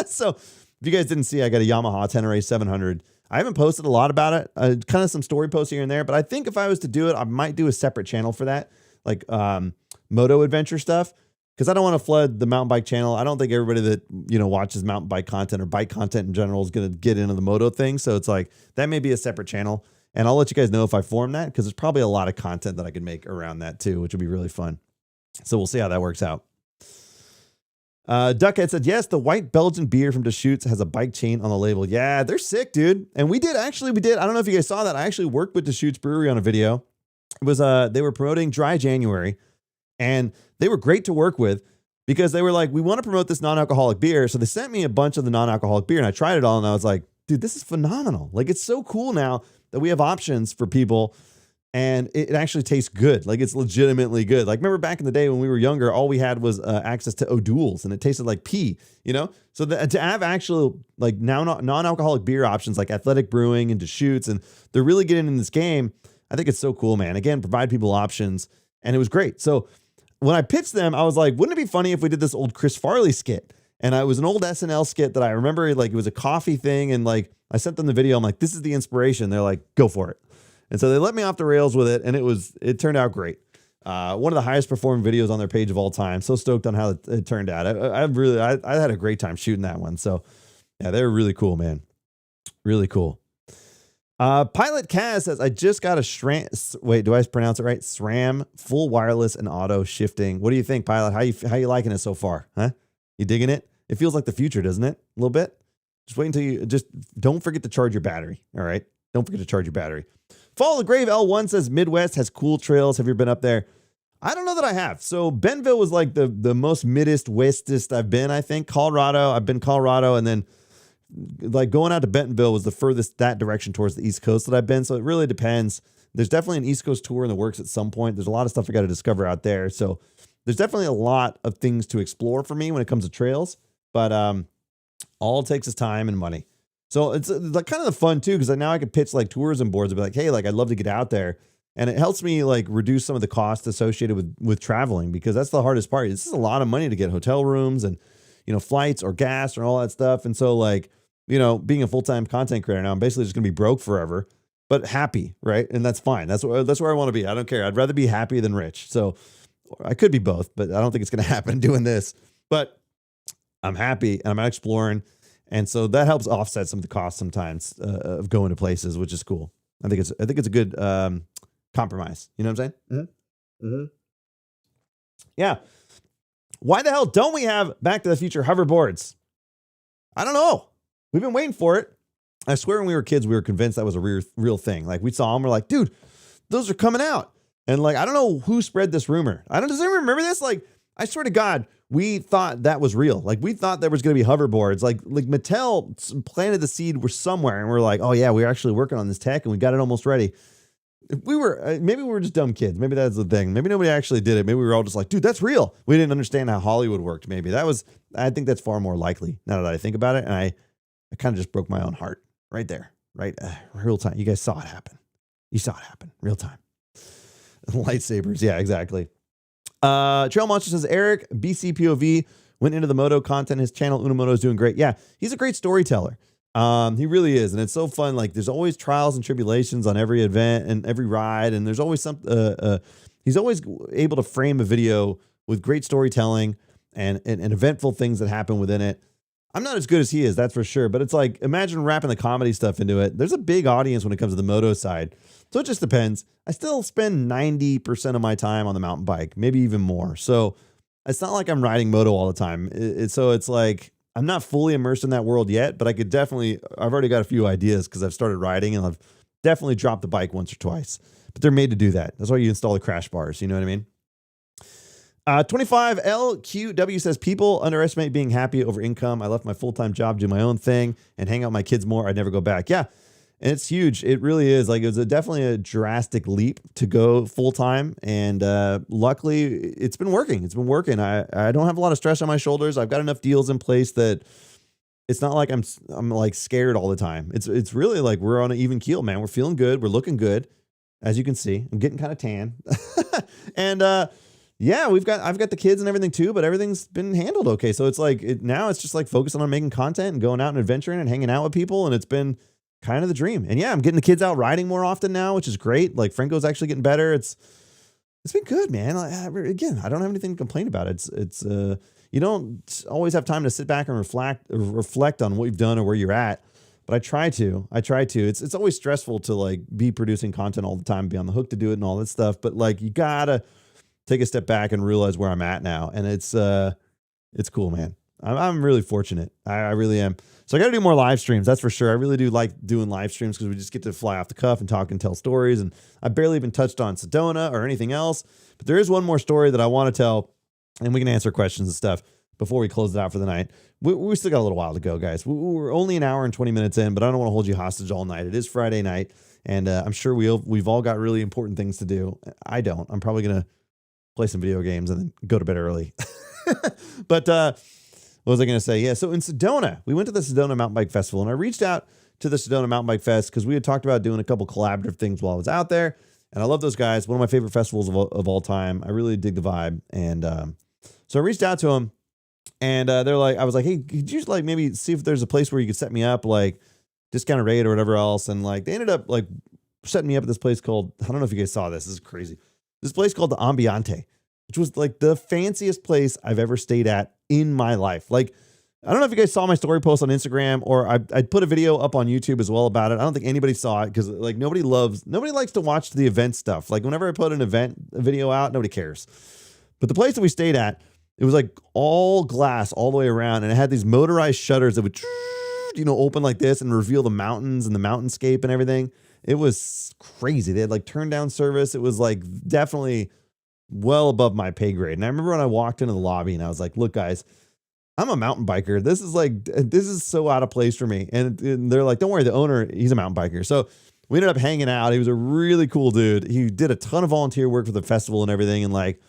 So if you guys didn't see, I got a Yamaha Tenere 700. I haven't posted a lot about it, kind of some story posts here and there. But I think if I was to do it, I might do a separate channel for that, like moto adventure stuff, because I don't want to flood the mountain bike channel. I don't think everybody that, watches mountain bike content or bike content in general is going to get into the moto thing. So it's like that may be a separate channel. And I'll let you guys know if I form that, because there's probably a lot of content that I could make around that too, which would be really fun. So we'll see how that works out. Duckhead said, yes, the white Belgian beer from Deschutes has a bike chain on the label. Yeah, they're sick, dude. And we did. I don't know if you guys saw that. I actually worked with Deschutes Brewery on a video. It was, they were promoting Dry January, and they were great to work with because they were like, we want to promote this non-alcoholic beer. So they sent me a bunch of the non-alcoholic beer, and I tried it all, and I was like, dude, this is phenomenal. Like, it's so cool now that we have options for people, and it actually tastes good. Like, it's legitimately good. Like, remember back in the day when we were younger, all we had was access to O'Doul's, and it tasted like pee, So to have actual, like, now non-alcoholic beer options like Athletic Brewing and Deschutes, and they're really getting in this game. I think it's so cool, man. Again, provide people options, and it was great. So when I pitched them, I was like, wouldn't it be funny if we did this old Chris Farley skit? And it was an old SNL skit that I remember, like, it was a coffee thing. And like, I sent them the video. I'm like, this is the inspiration. They're like, go for it. And so they let me off the rails with it. And it turned out great. One of the highest performing videos on their page of all time. So stoked on how it turned out. I had a great time shooting that one. So yeah, they were really cool, man. Really cool. Pilot Kaz says, I just got a SRAM. Wait, do I pronounce it right? SRAM, full wireless and auto shifting. What do you think, Pilot? How you liking it so far? Huh? You digging it? It feels like the future, doesn't it? A little bit. Just wait until don't forget to charge your battery. All right. Don't forget to charge your battery. Follow the Grave L1 says Midwest has cool trails. Have you been up there? I don't know that I have. So Bentonville was like the most middest, westest I've been, I think. Colorado. I've been Colorado, and then like going out to Bentonville was the furthest that direction towards the East Coast that I've been. So it really depends. There's definitely an East Coast tour in the works at some point. There's a lot of stuff I got to discover out there. So there's definitely a lot of things to explore for me when it comes to trails, but all it takes is time and money. So it's like kind of the fun too, because now I could pitch like tourism boards and be like, hey, like I'd love to get out there. And it helps me like reduce some of the costs associated with traveling, because that's the hardest part. This is a lot of money to get hotel rooms and, flights or gas or all that stuff. And so like, being a full-time content creator now, I'm basically just gonna be broke forever, but happy, right? And that's fine. That's where I want to be. I don't care. I'd rather be happy than rich. So I could be both, but I don't think it's going to happen doing this. But I'm happy and I'm out exploring. And so that helps offset some of the costs sometimes of going to places, which is cool. I think it's a good compromise. You know what I'm saying? Mm-hmm. Mm-hmm. Yeah. Why the hell don't we have Back to the Future hoverboards? I don't know. We've been waiting for it. I swear when we were kids, we were convinced that was a real thing. Like we saw them, we're like, dude, those are coming out. And like, I don't know who spread this rumor. Does anyone remember this? Like, I swear to God, we thought that was real. Like we thought there was going to be hoverboards. Like Mattel planted the seed were somewhere and we're like, oh yeah, we're actually working on this tech and we got it almost ready. Maybe we were just dumb kids. Maybe that's the thing. Maybe nobody actually did it. Maybe we were all just like, dude, that's real. We didn't understand how Hollywood worked. Maybe I think that's far more likely now that I think about it. And I kind of just broke my own heart right there, right? Real time. You guys saw it happen. You saw it happen. Real time. Lightsabers. Yeah, exactly. Trail Monster says, Eric, BC POV, went into the moto content. His channel, Unamoto, is doing great. Yeah, he's a great storyteller. He really is. And it's so fun. Like there's always trials and tribulations on every event and every ride. And there's always he's always able to frame a video with great storytelling and eventful things that happen within it. I'm not as good as he is, that's for sure. But it's like, imagine wrapping the comedy stuff into it. There's a big audience when it comes to the moto side. So it just depends. I still spend 90% of my time on the mountain bike, maybe even more. So it's not like I'm riding moto all the time. So it's like, I'm not fully immersed in that world yet, but I've already got a few ideas because I've started riding and I've definitely dropped the bike once or twice, but they're made to do that. That's why you install the crash bars. You know what I mean? 25LQW says, people underestimate being happy over income. I left my full-time job, do my own thing and hang out with my kids more. I'd never go back. Yeah. And it's huge. It really is. Like it was definitely a drastic leap to go full-time. And luckily it's been working. I don't have a lot of stress on my shoulders. I've got enough deals in place that it's not like I'm like scared all the time. It's really like we're on an even keel, man. We're feeling good. We're looking good. As you can see, I'm getting kind of tan. And yeah, I've got the kids and everything too, but everything's been handled okay. So it's like now it's just like focusing on making content and going out and adventuring and hanging out with people. And it's been kind of the dream. And yeah, I'm getting the kids out riding more often now, which is great. Like Franco's actually getting better. It's been good, man. Again, I don't have anything to complain about. It's you don't always have time to sit back and reflect on what you've done or where you're at. But I try to. It's always stressful to like be producing content all the time, be on the hook to do it and all that stuff. But like you gotta take a step back and realize where I'm at now. And it's cool, man. I'm really fortunate. I really am. So I got to do more live streams. That's for sure. I really do like doing live streams because we just get to fly off the cuff and talk and tell stories. And I barely even touched on Sedona or anything else. But there is one more story that I want to tell, and we can answer questions and stuff before we close it out for the night. We still got a little while to go, guys. We're only an hour and 20 minutes in, but I don't want to hold you hostage all night. It is Friday night, and I'm sure we've all got really important things to do. I don't. I'm probably going to play some video games and then go to bed early. But what was I going to say? Yeah, so in Sedona, we went to the Sedona Mountain Bike Festival, and I reached out to the Sedona Mountain Bike Fest because we had talked about doing a couple collaborative things while I was out there, and I love those guys. One of my favorite festivals of all time. I really dig the vibe, and so I reached out to them, and they're like, I was like, hey, could you like maybe see if there's a place where you could set me up, like discounted rate or whatever else, and like they ended up like setting me up at this place called, I don't know if you guys saw this. This is crazy. This place called the Ambiente, which was like the fanciest place I've ever stayed at in my life. Like, I don't know if you guys saw my story post on Instagram, or I put a video up on YouTube as well about it. I don't think anybody saw it because like nobody likes to watch the event stuff. Like whenever I put a video out, nobody cares. But the place that we stayed at, it was like all glass all the way around. And it had these motorized shutters that would, open like this and reveal the mountains and the mountainscape and everything. It was crazy. They had like turn down service. It was like definitely well above my pay grade. And I remember when I walked into the lobby and I was like, look, guys, I'm a mountain biker. This is so out of place for me. And they're like, don't worry, the owner, he's a mountain biker. So we ended up hanging out. He was a really cool dude. He did a ton of volunteer work for the festival and everything. And like,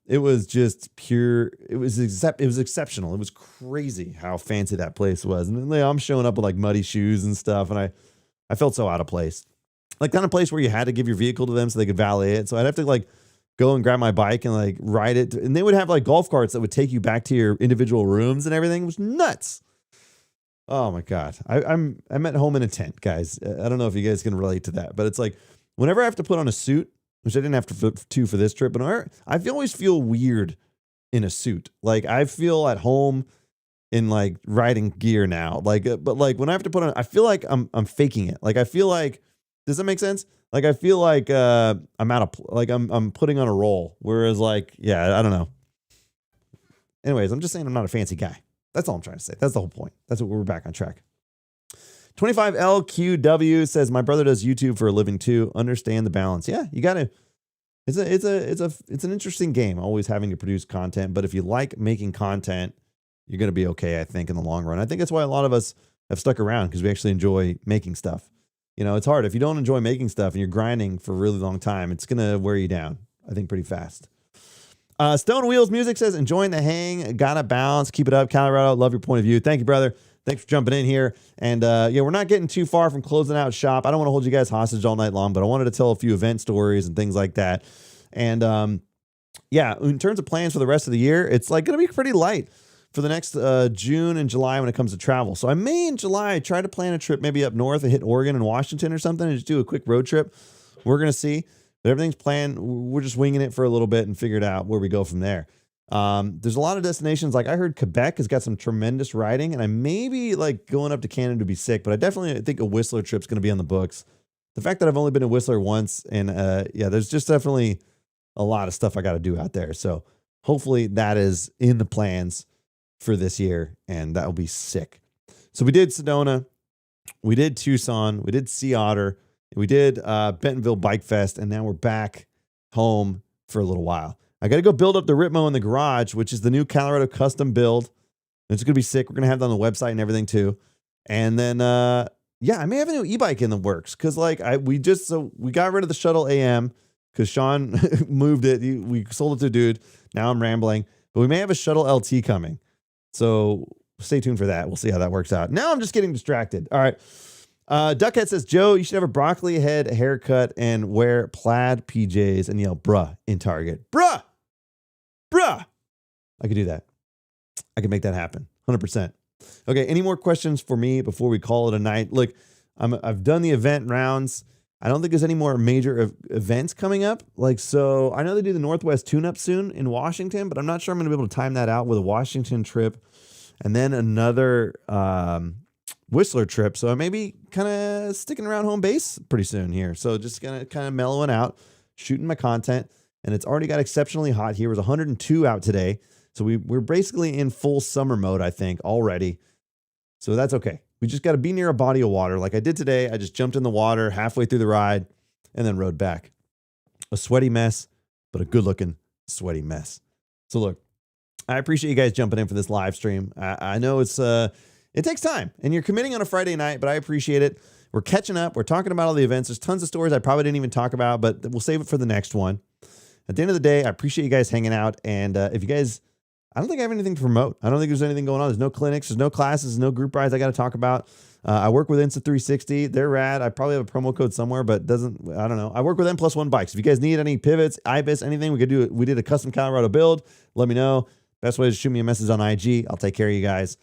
it was just pure. It was exceptional. It was crazy how fancy that place was. And then I'm showing up with like muddy shoes and stuff. And I felt so out of place. Like kind of place where you had to give your vehicle to them so they could valet it. So I'd have to like go and grab my bike and like ride it. And they would have like golf carts that would take you back to your individual rooms and everything. It was nuts. Oh my God. I'm at home in a tent, guys. I don't know if you guys can relate to that, but it's like whenever I have to put on a suit, which I didn't have to for this trip, but I always feel weird in a suit. Like I feel at home in like riding gear now. Like, but like when I have to put on, I feel like I'm faking it. Like I feel like, does that make sense? Like, I feel like I'm out of, like, I'm putting on a roll. Whereas, like, yeah, I don't know. Anyways, I'm just saying I'm not a fancy guy. That's all I'm trying to say. That's the whole point. That's what we're back on track. 25LQW says, my brother does YouTube for a living too. Understand the balance. Yeah, you got to. It's an interesting game, always having to produce content. But if you like making content, you're going to be okay, I think, in the long run. I think that's why a lot of us have stuck around, because we actually enjoy making stuff. You know, it's hard. If you don't enjoy making stuff and you're grinding for a really long time, it's going to wear you down, I think, pretty fast. Stone Wheels Music says, enjoying the hang, gotta balance, keep it up, Colorado. Love your point of view. Thank you, brother. Thanks for jumping in here. And yeah, we're not getting too far from closing out shop. I don't want to hold you guys hostage all night long, but I wanted to tell a few event stories and things like that. And yeah, in terms of plans for the rest of the year, it's like going to be pretty light for the next June and July when it comes to travel. So I may in July try to plan a trip maybe up north and hit Oregon and Washington or something and just do a quick road trip. We're going to see. But everything's planned. We're just winging it for a little bit and figured out where we go from there. There's a lot of destinations. Like I heard Quebec has got some tremendous riding, and I may be like going up to Canada to be sick, but I definitely think a Whistler trip's going to be on the books. The fact that I've only been to Whistler once, and yeah, there's just definitely a lot of stuff I got to do out there. So hopefully that is in the plans for this year, and that will be sick. So we did Sedona, we did Tucson, we did Sea Otter, we did Bentonville Bikefest, and now we're back home for a little while. I got to go build up the Ritmo in the garage, which is the new Colorado custom build. It's going to be sick. We're going to have it on the website and everything too. And then, yeah, I may have a new e-bike in the works. Cause like we got rid of the Shuttle AM cause Sean moved it. We sold it to a dude. Now I'm rambling, but we may have a Shuttle LT coming. So stay tuned for that. We'll see how that works out. Now I'm just getting distracted. All right. Duckhead says, Joe, you should have a broccoli head haircut and wear plaid PJs and yell bruh in Target. Bruh! Bruh! I could do that. I could make that happen. 100%. Okay, any more questions for me before we call it a night? Look, I've done the event rounds. I don't think there's any more major events coming up. Like, so I know they do the Northwest Tune-Up soon in Washington, but I'm not sure I'm going to be able to time that out with a Washington trip and then another Whistler trip. So I may be kind of sticking around home base pretty soon here. So just gonna kind of mellowing out, shooting my content, and it's already got exceptionally hot here. It was 102 out today. So we're basically in full summer mode, I think, already. So that's okay. We just got to be near a body of water. Like I did today, I just jumped in the water halfway through the ride and then rode back. A sweaty mess, but a good looking sweaty mess. So look, I appreciate you guys jumping in for this live stream. I know it takes time and you're committing on a Friday night, but I appreciate it. We're catching up. We're talking about all the events. There's tons of stories I probably didn't even talk about, but we'll save it for the next one. At the end of the day, I appreciate you guys hanging out. And if you guys, I don't think I have anything to promote. I don't think there's anything going on. There's no clinics. There's no classes. No group rides I got to talk about. I work with Insta360. They're rad. I probably have a promo code somewhere, but I don't know. I work with M+1 bikes. If you guys need any pivots, IBIS, anything, we could do it. We did a custom Colorado build. Let me know. Best way is shoot me a message on IG. I'll take care of you guys.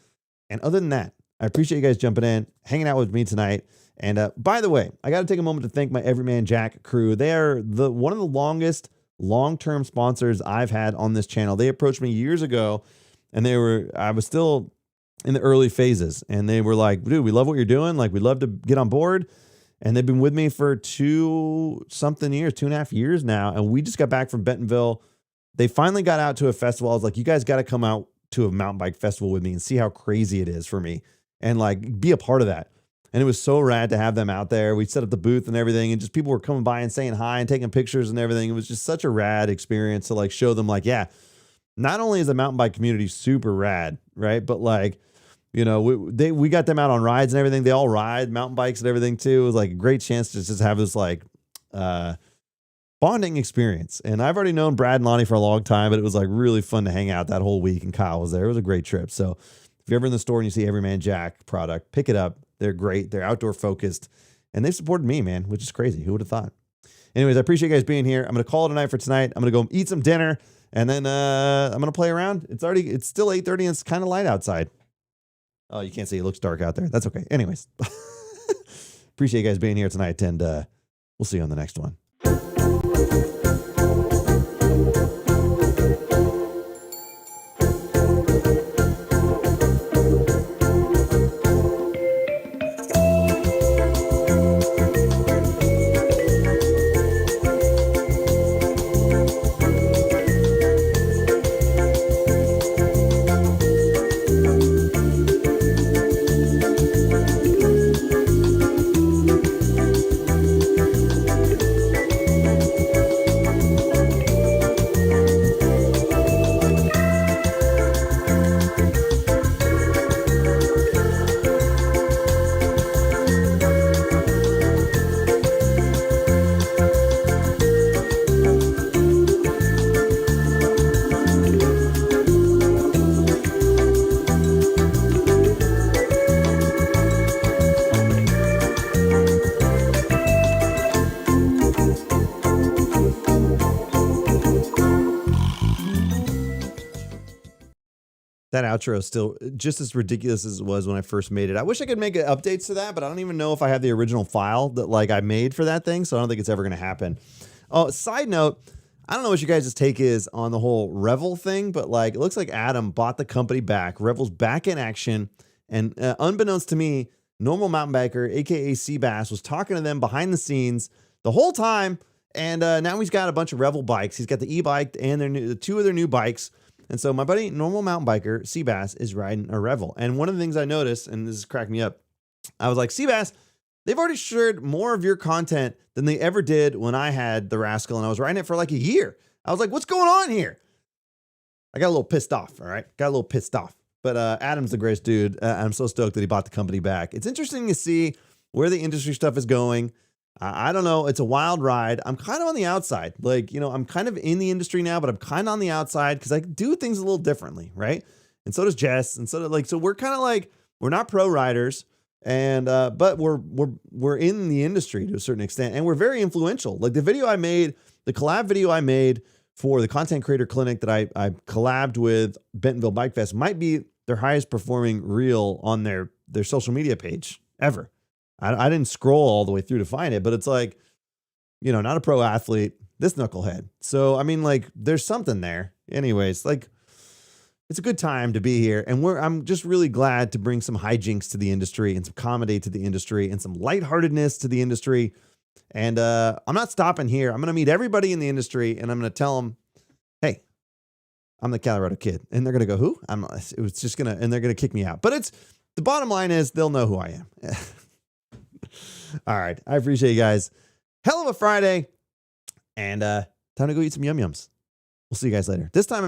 And other than that, I appreciate you guys jumping in, hanging out with me tonight. And by the way, I got to take a moment to thank my Everyman Jack crew. They are one of the longest long-term sponsors I've had on this channel. They approached me years ago, and I was still in the early phases, and they were like, dude, we love what you're doing. Like, we'd love to get on board. And they've been with me for 2.5 years now. And we just got back from Bentonville. They finally got out to a festival. I was like, you guys got to come out to a mountain bike festival with me and see how crazy it is for me and like be a part of that. And it was so rad to have them out there. We set up the booth and everything, and just people were coming by and saying hi and taking pictures and everything. It was just such a rad experience to like show them like, yeah, not only is the mountain bike community super rad, right? But like, you know, we got them out on rides and everything. They all ride mountain bikes and everything too. It was like a great chance to just have this like bonding experience. And I've already known Brad and Lonnie for a long time, but it was like really fun to hang out that whole week. And Kyle was there. It was a great trip. So if you're ever in the store and you see Everyman Jack product, pick it up. They're great. They're outdoor focused, and they supported me, man, which is crazy. Who would have thought? Anyways, I appreciate you guys being here. I'm going to call it a night for tonight. I'm going to go eat some dinner, and then I'm going to play around. It's still 8:30 and it's kind of light outside. Oh, you can't see. It looks dark out there. That's okay. Anyways, appreciate you guys being here tonight, and we'll see you on the next one. That outro is still just as ridiculous as it was when I first made it. I wish I could make updates to that, but I don't even know if I have the original file that like I made for that thing. So I don't think it's ever going to happen. Oh, side note, I don't know what you guys' take is on the whole Revel thing, but like it looks like Adam bought the company back. Revel's back in action. And unbeknownst to me, Normal Mountain Biker, aka Seabass, was talking to them behind the scenes the whole time. And now he's got a bunch of Revel bikes. He's got the e-bike and two of their new bikes. And so my buddy, Normal Mountain Biker, Seabass, is riding a Revel. And one of the things I noticed, and this is cracking me up, I was like, Seabass, they've already shared more of your content than they ever did when I had the Rascal and I was riding it for like a year. I was like, what's going on here? I got a little pissed off, all right? Got a little pissed off. But Adam's the greatest dude. I'm so stoked that he bought the company back. It's interesting to see where the industry stuff is going. I don't know. It's a wild ride. I'm kind of on the outside. Like, you know, I'm kind of in the industry now, but I'm kind of on the outside because I do things a little differently, right? And so does Jess. And so we're kind of like, we're not pro riders, and but we're in the industry to a certain extent, and we're very influential. Like the video I made, the collab video I made for the content creator clinic that I collabed with Bentonville Bikefest might be their highest performing reel on their social media page ever. I didn't scroll all the way through to find it, but it's like, you know, not a pro athlete, this knucklehead. So, I mean, like, there's something there. Anyways, like, it's a good time to be here. And I'm just really glad to bring some hijinks to the industry and some comedy to the industry and some lightheartedness to the industry. And I'm not stopping here. I'm going to meet everybody in the industry and I'm going to tell them, hey, I'm the Colorado Kid. And they're going to go, who? And they're going to kick me out. But the bottom line is they'll know who I am. All right. I appreciate you guys. Hell of a Friday. And time to go eat some yum yums. We'll see you guys later. This time